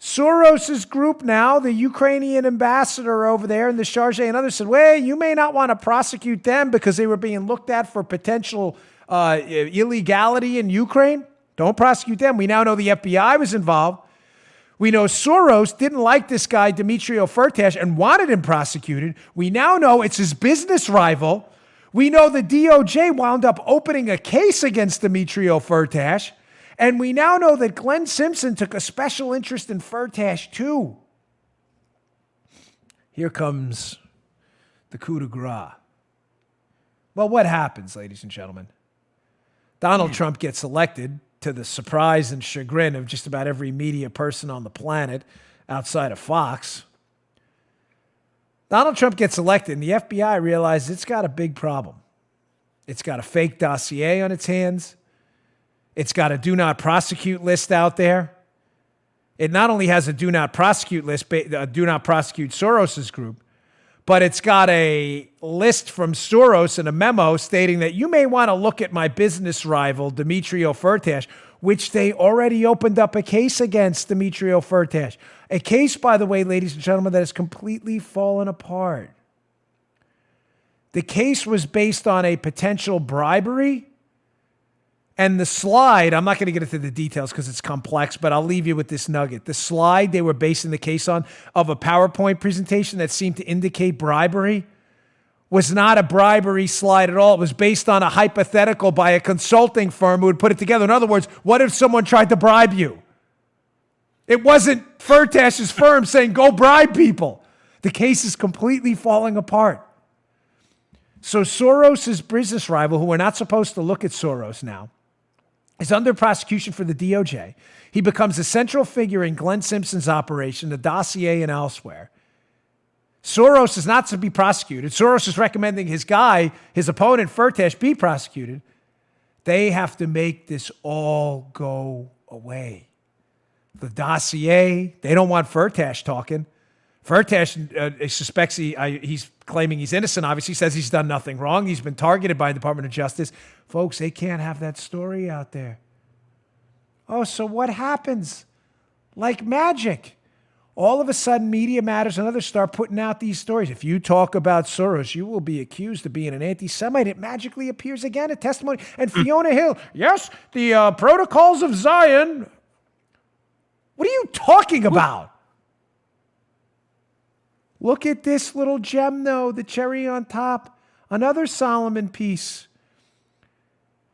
Soros' group now, the Ukrainian ambassador over there and the Chargé and others said, well, you may not want to prosecute them because they were being looked at for potential illegality in Ukraine. Don't prosecute them. We now know the FBI was involved. We know Soros didn't like this guy, Demetrio Firtash, and wanted him prosecuted. We now know it's his business rival. We know the DOJ wound up opening a case against Demetrio Firtash. And we now know that Glenn Simpson took a special interest in Firtash too. Here comes the coup de grace. Well, what happens, ladies and gentlemen? Donald Trump gets elected to the surprise and chagrin of just about every media person on the planet outside of Fox. Donald Trump gets elected, and the FBI realizes it's got a big problem. It's got a fake dossier on its hands. It's got a do not prosecute list out there. It not only has a do not prosecute list, do not prosecute Soros' group, but it's got a list from Soros and a memo stating that you may want to look at my business rival, Demetrio Firtash, which they already opened up a case against Demetrio Firtash. A case, by the way, ladies and gentlemen, that has completely fallen apart. The case was based on a potential bribery. And the slide, I'm not going to get into the details because it's complex, but I'll leave you with this nugget. The slide they were basing the case on of a PowerPoint presentation that seemed to indicate bribery was not a bribery slide at all. It was based on a hypothetical by a consulting firm who would put it together. In other words, what if someone tried to bribe you? It wasn't Firtash's firm saying, go bribe people. The case is completely falling apart. So Soros' business rival, who we're not supposed to look at Soros now, is under prosecution for the DOJ. He becomes a central figure in Glenn Simpson's operation, the dossier and elsewhere. Soros is not to be prosecuted. Soros is recommending his guy, his opponent, Firtash, be prosecuted. They have to make this all go away. The dossier, they don't want Firtash talking. Firtash suspects he's claiming he's innocent, obviously, says he's done nothing wrong. He's been targeted by the Department of Justice. Folks, they can't have that story out there. Oh, so what happens? Like magic. All of a sudden, Media Matters and others start putting out these stories. If you talk about Soros, you will be accused of being an anti-Semite. It magically appears again in testimony. And Fiona Hill, yes, the protocols of Zion. What are you talking about? Look at this little gem, though, the cherry on top. Another Solomon piece.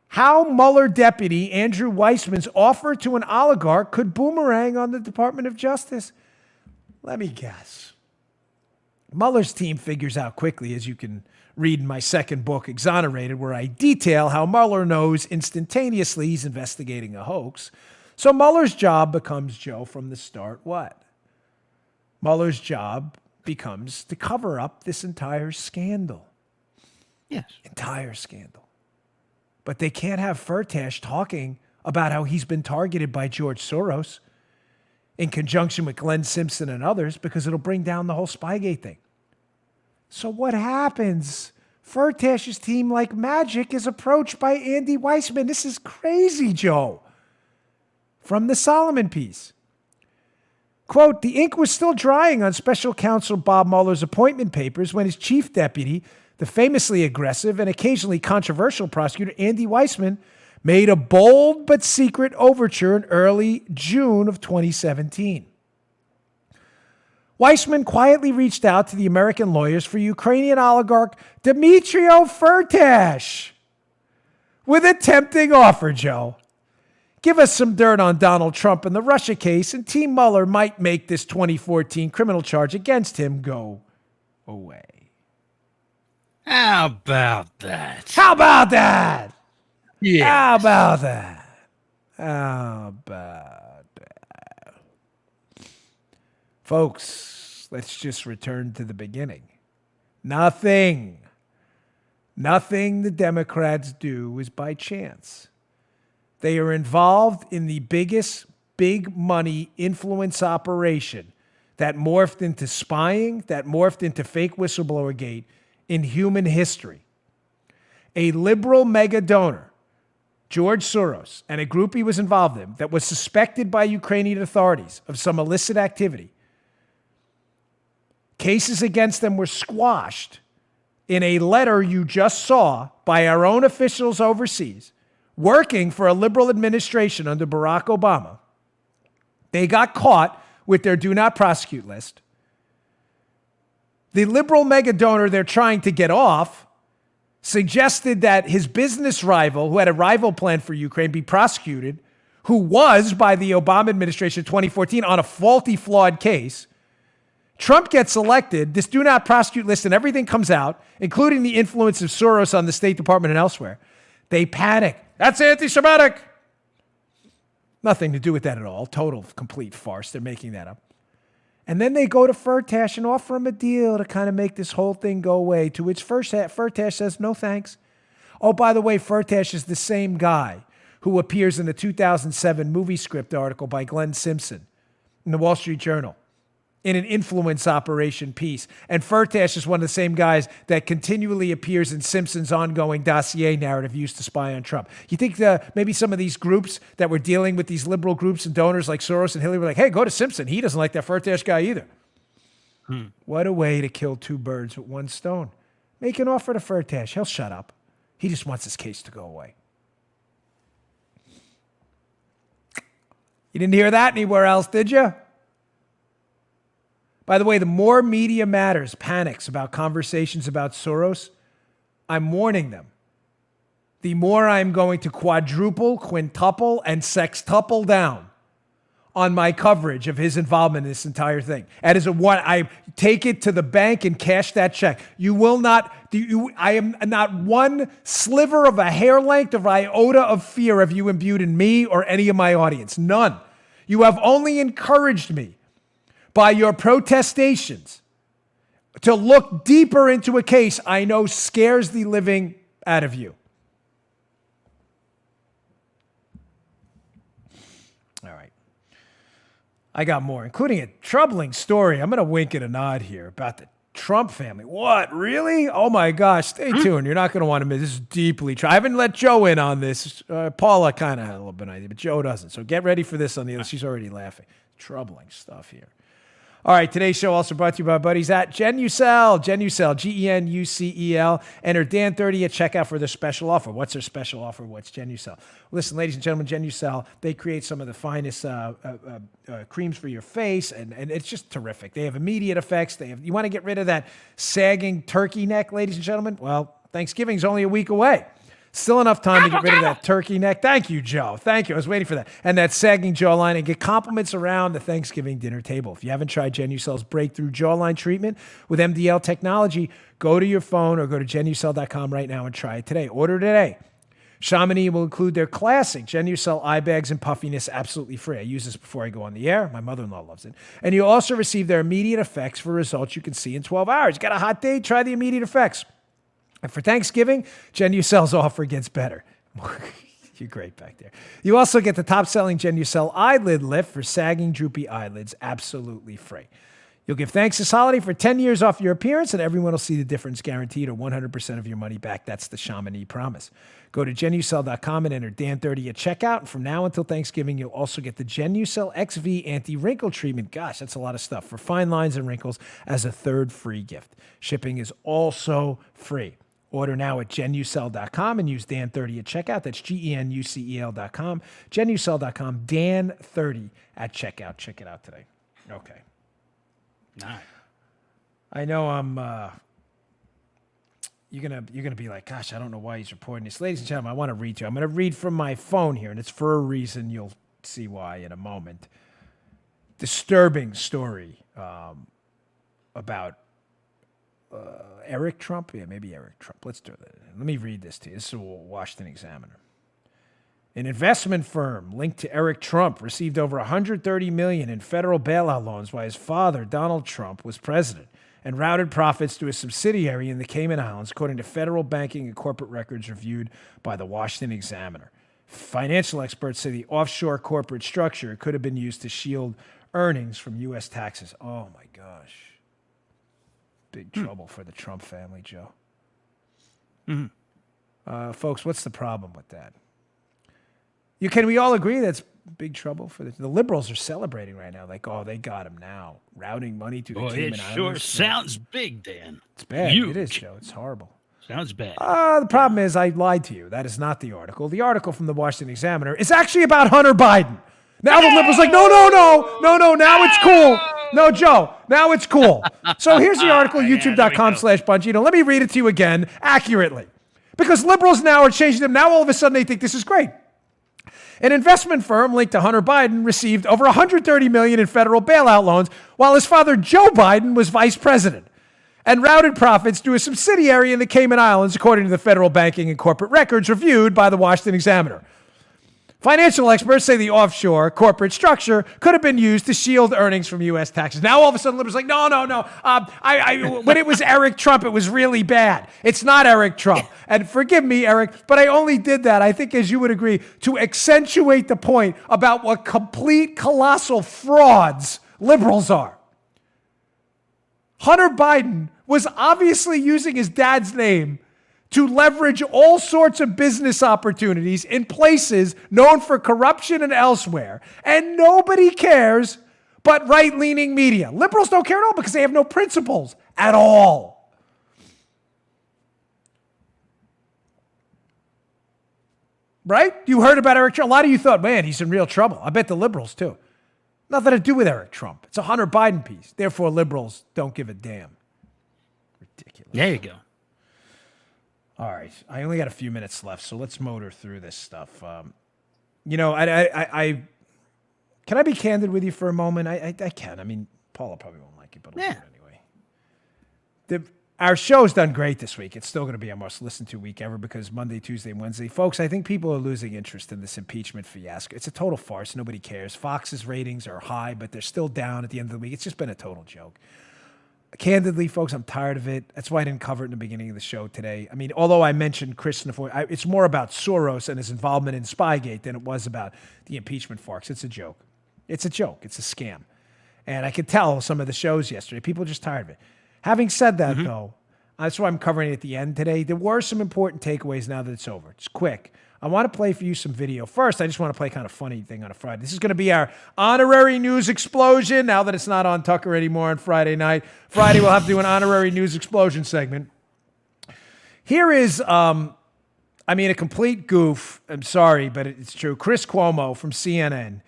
how Mueller deputy Andrew Weissman's offer to an oligarch could boomerang on the Department of Justice. Let me guess. Mueller's team figures out quickly, as you can read in my second book, Exonerated, where I detail how Mueller knows instantaneously he's investigating a hoax. So Mueller's job becomes, Joe, from the start, what? Mueller's job becomes to cover up this entire scandal. Yes. Entire scandal. But they can't have Firtash talking about how he's been targeted by George Soros in conjunction with Glenn Simpson and others, because it'll bring down the whole Spygate thing. So what happens? Firtash's team, like magic, is approached by Andy Weissman. This is crazy, Joe. From the Solomon piece. Quote, the ink was still drying on special counsel Bob Mueller's appointment papers when his chief deputy, the famously aggressive and occasionally controversial prosecutor Andy Weissman, made a bold but secret overture in early June of 2017. Weissman quietly reached out to the American lawyers for Ukrainian oligarch Dmitry Firtash with a tempting offer, Joe. Give us some dirt on Donald Trump and the Russia case, and Team Mueller might make this 2014 criminal charge against him go away. How about that? How about that? Yeah. How about that? How about that? Folks, let's just return to the beginning. Nothing the Democrats do is by chance. They are involved in the biggest big money influence operation that morphed into spying, that morphed into fake whistleblower gate in human history. A liberal mega donor, George Soros, and a group he was involved in that was suspected by Ukrainian authorities of some illicit activity. Cases against them were squashed in a letter you just saw by our own officials overseas, working for a liberal administration under Barack Obama. They got caught with their do not prosecute list. The liberal mega donor they're trying to get off suggested that his business rival, who had a rival plan for Ukraine, be prosecuted, who was by the Obama administration in 2014 on a faulty, flawed case. Trump gets elected, this do not prosecute list and everything comes out, including the influence of Soros on the State Department and elsewhere. They panic. That's anti-Semitic. Nothing to do with that at all. Total, complete farce. They're making that up. And then they go to Firtash and offer him a deal to kind of make this whole thing go away, to which Firtash says, no thanks. Oh, by the way, Firtash is the same guy who appears in the 2007 movie script article by Glenn Simpson in the Wall Street Journal in an influence operation piece. And Firtash is one of the same guys that continually appears in Simpson's ongoing dossier narrative used to spy on Trump. You think maybe some of these groups that were dealing with these liberal groups and donors like Soros and Hillary were like, hey, go to Simpson. He doesn't like that Firtash guy either. What a way to kill two birds with one stone. Make an offer to Firtash. He'll shut up. He just wants his case to go away. You didn't hear that anywhere else, did you? By the way, the more media matters, panics about conversations about Soros, I'm warning them. The more I'm going to quadruple, quintuple, and sextuple down on my coverage of his involvement in this entire thing. And as I take it to the bank and cash that check. You will not, I am not one sliver of a hair length of iota of fear have you imbued in me or any of my audience. None. You have only encouraged me by your protestations to look deeper into a case I know scares the living out of you. All right. I got more, including a troubling story. I'm going to wink and a nod here about the Trump family. What? Really? Oh my gosh. Stay tuned. You're not going to want to miss. This is deeply I haven't let Joe in on this. Paula kind of had a little bit of idea, but Joe doesn't. So get ready for this on the other. She's already laughing. Troubling stuff here. All right, today's show also brought to you by our buddies at Genucel, Genucel, Enter Dan30 at checkout for their special offer. What's their special offer? What's Genucel? Listen, ladies and gentlemen, Genucel, they create some of the finest creams for your face, and it's just terrific. They have immediate effects. You want to get rid of that sagging turkey neck, ladies and gentlemen? Well, Thanksgiving's only a week away. Still enough time to get rid of that turkey neck. Thank you, Joe. Thank you. I was waiting for that. And that sagging jawline, and get compliments around the Thanksgiving dinner table. If you haven't tried Genucel's breakthrough jawline treatment with MDL technology, go to your phone or go to Genucel.com right now and try it today. Order today. Chamonix will include their classic Genucel eye bags and puffiness absolutely free. I use this before I go on the air. My mother-in-law loves it. And you'll also receive their immediate effects for results you can see in 12 hours. You got a hot day? Try the immediate effects. And for Thanksgiving, Genucel's offer gets better. You're great back there. You also get the top-selling Genucel eyelid lift for sagging, droopy eyelids absolutely free. You'll give thanks this holiday for 10 years off your appearance, and everyone will see the difference guaranteed, or 100% of your money back. That's the Chamonix promise. Go to Genucel.com and enter Dan30 at checkout. And from now until Thanksgiving, you'll also get the Genucel XV anti-wrinkle treatment. Gosh, that's a lot of stuff for fine lines and wrinkles as a third free gift. Shipping is also free. Order now at Genucel.com and use Dan30 at checkout. That's GENUCEL.com. Genucel.com, Dan30 at checkout. Check it out today. Okay. Nice. I know you're gonna be like, gosh, I don't know why he's reporting this. Ladies and gentlemen, I want to read to you. I'm going to read from my phone here, and it's for a reason. You'll see why in a moment. Disturbing story about Eric Trump. Yeah, maybe Eric Trump. Let's do that. Let me read this to you. This is a Washington Examiner. An investment firm linked to Eric Trump received over $130 million in federal bailout loans while his father, Donald Trump, was president, and routed profits to a subsidiary in the Cayman Islands, according to federal banking and corporate records reviewed by the Washington Examiner. Financial experts say the offshore corporate structure could have been used to shield earnings from U.S. taxes. Oh, my gosh. Big trouble for the Trump family, Joe. Folks, what's the problem with that? Can we all agree that's big trouble for the liberals are celebrating right now? Like, oh, they got him now. Routing money to the Cayman Islands. It sure sounds big, Dan. It's bad. Huge. It is, Joe. It's horrible. Sounds bad. The problem is I lied to you. That is not the article. The article from the Washington Examiner is actually about Hunter Biden. Now the liberals are like, no, now it's cool. No, Joe, now it's cool. So here's the article, youtube.com/Bongino. Let me read it to you again accurately. Because liberals now are changing them. Now all of a sudden they think this is great. An investment firm linked to Hunter Biden received over $130 million in federal bailout loans while his father, Joe Biden, was vice president, and routed profits to a subsidiary in the Cayman Islands, according to the federal banking and corporate records reviewed by the Washington Examiner. Financial experts say the offshore corporate structure could have been used to shield earnings from U.S. taxes. Now all of a sudden, liberals are like, no. When it was Eric Trump, it was really bad. It's not Eric Trump. And forgive me, Eric, but I only did that, I think, as you would agree, to accentuate the point about what complete colossal frauds liberals are. Hunter Biden was obviously using his dad's name to leverage all sorts of business opportunities in places known for corruption and elsewhere. And nobody cares but right-leaning media. Liberals don't care at all because they have no principles at all. Right? You heard about Eric Trump. A lot of you thought, man, he's in real trouble. I bet the liberals too. Nothing to do with Eric Trump. It's a Hunter Biden piece. Therefore, liberals don't give a damn. Ridiculous. There you go. All right, I only got a few minutes left, so let's motor through this stuff. Can I be candid with you for a moment? I can. I mean, Paula probably won't like it, but I'll do it anyway. Our show's done great this week. It's still going to be our most listened to week ever because Monday, Tuesday, and Wednesday. Folks, I think people are losing interest in this impeachment fiasco. It's a total farce. Nobody cares. Fox's ratings are high, but they're still down at the end of the week. It's just been a total joke. Candidly, folks, I'm tired of it. That's why I didn't cover it in the beginning of the show today. I mean, although I mentioned Christopher, it's more about Soros and his involvement in Spygate than it was about the impeachment farce. It's a joke. It's a joke. It's a scam. And I could tell some of the shows yesterday, people are just tired of it. Having said that, though, that's why I'm covering it at the end today. There were some important takeaways now that it's over. It's quick. I want to play for you some video. First, I just want to play kind of funny thing on a Friday. This is going to be our honorary news explosion. Now that it's not on Tucker anymore on Friday night. Friday, we'll have to do an honorary news explosion segment. Here is, a complete goof. I'm sorry, but it's true. Chris Cuomo from CNN.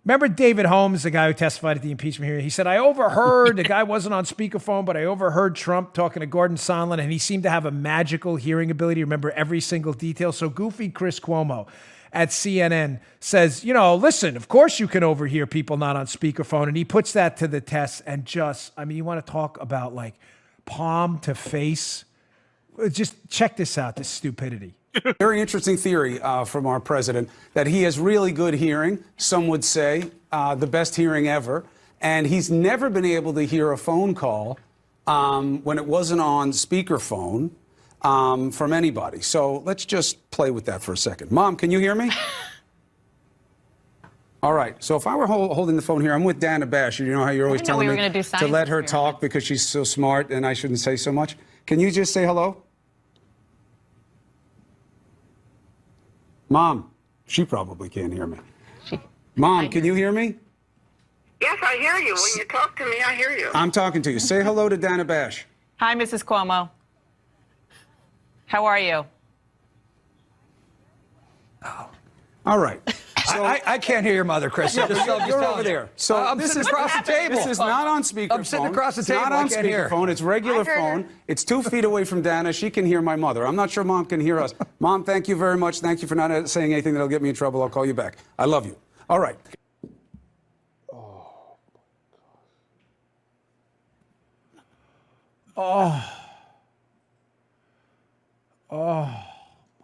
Remember David Holmes, the guy who testified at the impeachment hearing? He said, I overheard, the guy wasn't on speakerphone, but I overheard Trump talking to Gordon Sondland, and he seemed to have a magical hearing ability, remember every single detail. So goofy Chris Cuomo at CNN says, listen, of course you can overhear people not on speakerphone. And he puts that to the test and you want to talk about like palm to face? Just check this out, this stupidity. Very interesting theory from our president that he has really good hearing. Some would say the best hearing ever. And he's never been able to hear a phone call when it wasn't on speakerphone from anybody. So let's just play with that for a second. Mom, can you hear me? All right. So if I were holding the phone here, I'm with Dana Bash. You know how you're always telling me to let her talk because she's so smart and I shouldn't say so much. Can you just say hello? Mom, she probably can't hear me. Mom, can you hear me? Yes, I hear you. When you talk to me, I hear you. I'm talking to you. Say hello to Dana Bash. Hi, Mrs. Cuomo. How are you? Oh. All right. So, I can't hear your mother, Chris. You're over there. So I'm sitting across the table. This is not on speakerphone. I'm sitting across the table. It's not on speakerphone. It's regular phone. It's 2 feet away from Dana. She can hear my mother. I'm not sure Mom can hear us. Mom, thank you very much. Thank you for not saying anything that'll get me in trouble. I'll call you back. I love you. All right. Oh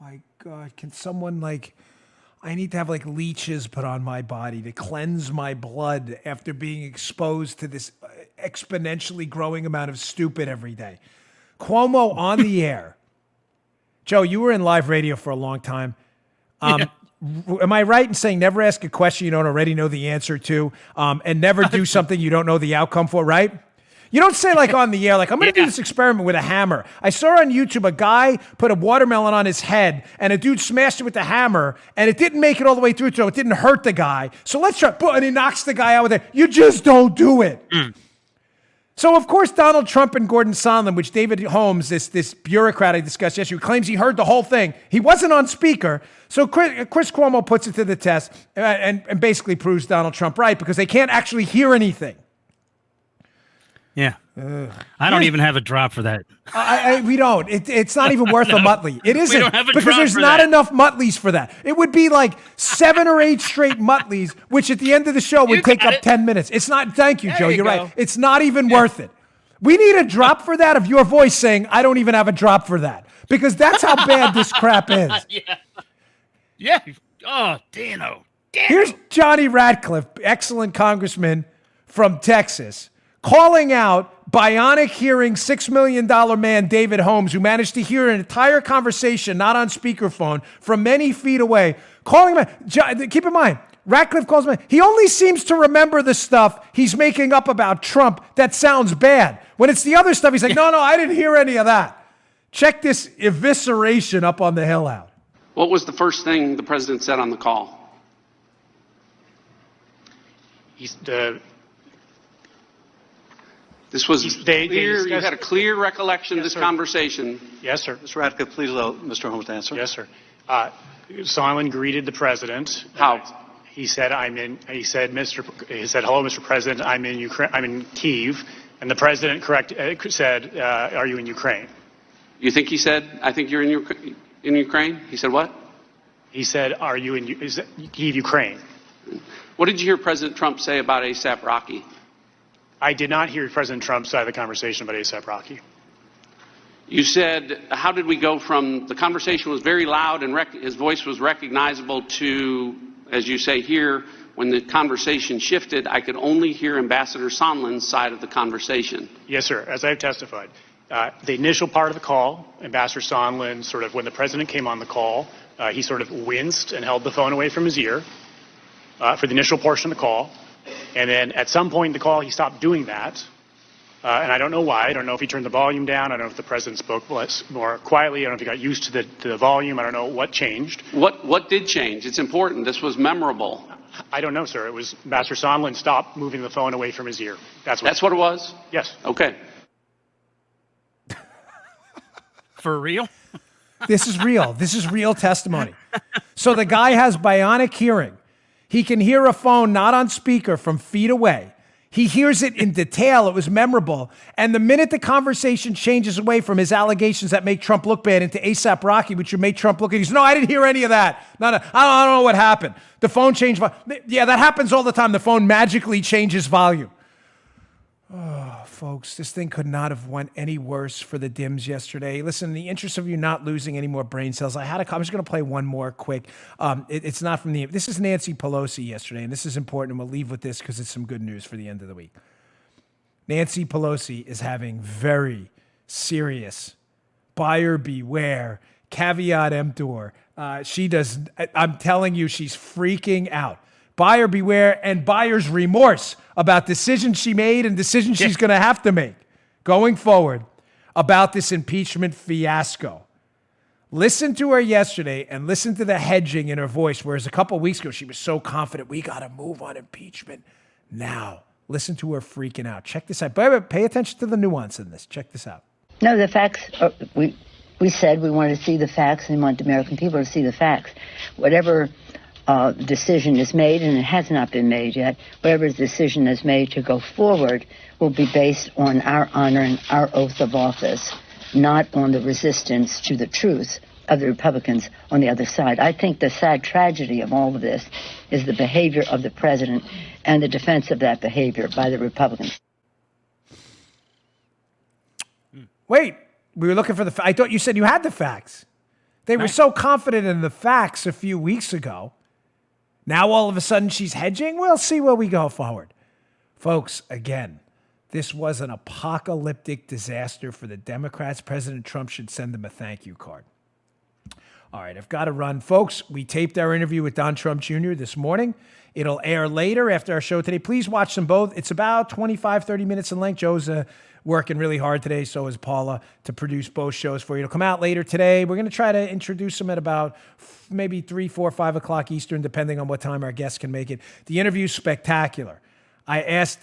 my God. Can someone I need to have leeches put on my body to cleanse my blood after being exposed to this exponentially growing amount of stupid every day. Cuomo on the air. Joe, you were in live radio for a long time. Am I right in saying never ask a question you don't already know the answer to, and never do something you don't know the outcome for, right? You don't say on the air, I'm going to do this experiment with a hammer. I saw on YouTube a guy put a watermelon on his head and a dude smashed it with the hammer and it didn't make it all the way through, so it didn't hurt the guy. So let's try, and he knocks the guy out with it. You just don't do it. So of course, Donald Trump and Gordon Sondland, which David Holmes, this bureaucrat I discussed yesterday, claims he heard the whole thing. He wasn't on speaker. So Chris Cuomo puts it to the test and basically proves Donald Trump right because they can't actually hear anything. Yeah. I don't even have a drop for that. We don't. It's not even worth a Muttley. It isn't. We don't have a because drop there's for not that. enough Muttleys for that. It would be 7 or 8 straight Muttleys, which at the end of the show would take up 10 minutes. It's not. Thank you, Joe. You're right. It's not even worth it. We need a drop for that of your voice saying, I don't even have a drop for that. Because that's how bad this crap is. Yeah. Oh, Dano. Here's Johnny Ratcliffe, excellent congressman from Texas, calling out bionic hearing $6 million man David Holmes, who managed to hear an entire conversation, not on speakerphone, from many feet away, calling him out. Keep in mind, Ratcliffe calls him. He only seems to remember the stuff he's making up about Trump that sounds bad. When it's the other stuff, he's like, no, I didn't hear any of that. Check this evisceration up on the Hill out. What was the first thing the president said on the call? This was clear. You had a clear recollection of this conversation. Yes, sir. Mr. Ratcliffe, please allow Mr. Holmes to answer. Yes, sir. Sondland greeted the president. How? He said, He said, hello, Mr. President. I'm in Ukraine. I'm in Kyiv. And the president said, are you in Ukraine? You think he said, I think you're in Ukraine? He said what? He said, are you in Kyiv, Ukraine? What did you hear President Trump say about ASAP Rocky? I did not hear President Trump's side of the conversation about ASAP Rocky. You said, how did we go from the conversation was very loud and his voice was recognizable to, as you say here, when the conversation shifted, I could only hear Ambassador Sondland's side of the conversation. Yes, sir. As I have testified, the initial part of the call, Ambassador Sondland, when the president came on the call, he sort of winced and held the phone away from his ear for the initial portion of the call. And then at some point in the call, he stopped doing that. And I don't know why. I don't know if he turned the volume down. I don't know if the president spoke more quietly. I don't know if he got used to the volume. I don't know what changed. What did change? It's important. This was memorable. I don't know, sir. It was Ambassador Sondland stopped moving the phone away from his ear. That's what it was? Yes. Okay. For real? This is real. This is real testimony. So the guy has bionic hearing. He can hear a phone not on speaker from feet away. He hears it in detail. It was memorable. And the minute the conversation changes away from his allegations that make Trump look bad into ASAP Rocky, which would make Trump look good, he says, no, I didn't hear any of that. No, I don't know what happened. The phone changed. Yeah, that happens all the time. The phone magically changes volume. Oh, folks, this thing could not have went any worse for the Dems yesterday. Listen, in the interest of you not losing any more brain cells, I'm just going to play one more quick. It's not from this is Nancy Pelosi yesterday, and this is important, and we'll leave with this because it's some good news for the end of the week. Nancy Pelosi is having very serious buyer beware, caveat emptor. I'm telling you, she's freaking out. Buyer beware and buyer's remorse about decisions she made and decisions she's going to have to make going forward about this impeachment fiasco. Listen to her yesterday and listen to the hedging in her voice, whereas a couple of weeks ago she was so confident, we got to move on impeachment now. Listen to her freaking out. Check this out. But pay attention to the nuance in this. Check this out. No, the facts, we said we wanted to see the facts and we want the American people to see the facts. Whatever decision is made, and it has not been made yet, whatever decision is made to go forward will be based on our honor and our oath of office, not on the resistance to the truth of the Republicans on the other side. I think the sad tragedy of all of this is the behavior of the president and the defense of that behavior by the Republicans. Wait, we were looking for I thought you said you had the facts. They were so confident in the facts a few weeks ago. Now, all of a sudden, she's hedging? We'll see where we go forward. Folks, again, this was an apocalyptic disaster for the Democrats. President Trump should send them a thank you card. All right, I've got to run. Folks, we taped our interview with Don Trump Jr. this morning. It'll air later after our show today. Please watch them both. It's about 25, 30 minutes in length. Joe's working really hard today, so is Paula, to produce both shows for you. It'll come out later today. We're going to try to introduce them at about maybe 3, 4, 5 o'clock Eastern, depending on what time our guests can make it. The interview's spectacular. I asked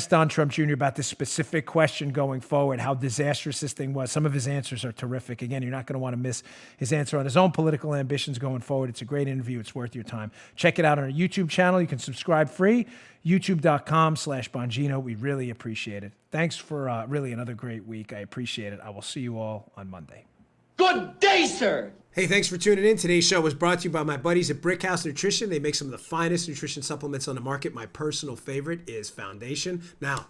Don Trump Jr. about this specific question going forward, how disastrous this thing was. Some of his answers are terrific. Again, you're not going to want to miss his answer on his own political ambitions going forward. It's a great interview. It's worth your time. Check it out on our YouTube channel. You can subscribe free, youtube.com/Bongino. We really appreciate it. Thanks for really another great week. I appreciate it. I will see you all on Monday. Good day, sir. Hey, thanks for tuning in. Today's show was brought to you by my buddies at Brickhouse Nutrition. They make some of the finest nutrition supplements on the market. My personal favorite is Foundation. Now,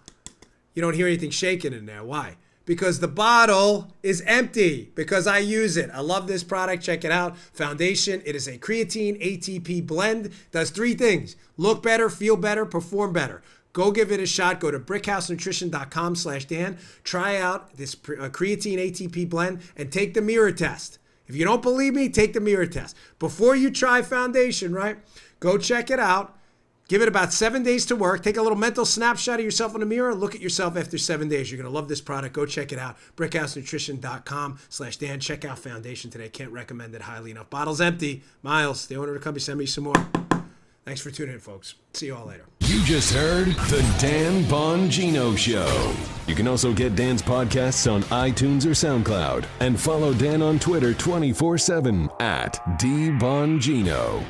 you don't hear anything shaking in there. Why? Because the bottle is empty, because I use it. I love this product. Check it out. Foundation. It is a creatine ATP blend. Does 3 things. Look better, feel better, perform better. Go give it a shot. Go to brickhousenutrition.com/Dan. Try out this creatine ATP blend and take the mirror test. If you don't believe me, take the mirror test. Before you try Foundation, right? Go check it out. Give it about 7 days to work. Take a little mental snapshot of yourself in the mirror. Look at yourself after 7 days. You're going to love this product. Go check it out. brickhousenutrition.com/Dan. Check out Foundation today. Can't recommend it highly enough. Bottle's empty. Miles, the owner of the company, send me some more. Thanks for tuning in, folks. See you all later. You just heard The Dan Bongino Show. You can also get Dan's podcasts on iTunes or SoundCloud. And follow Dan on Twitter 24/7 @DBongino.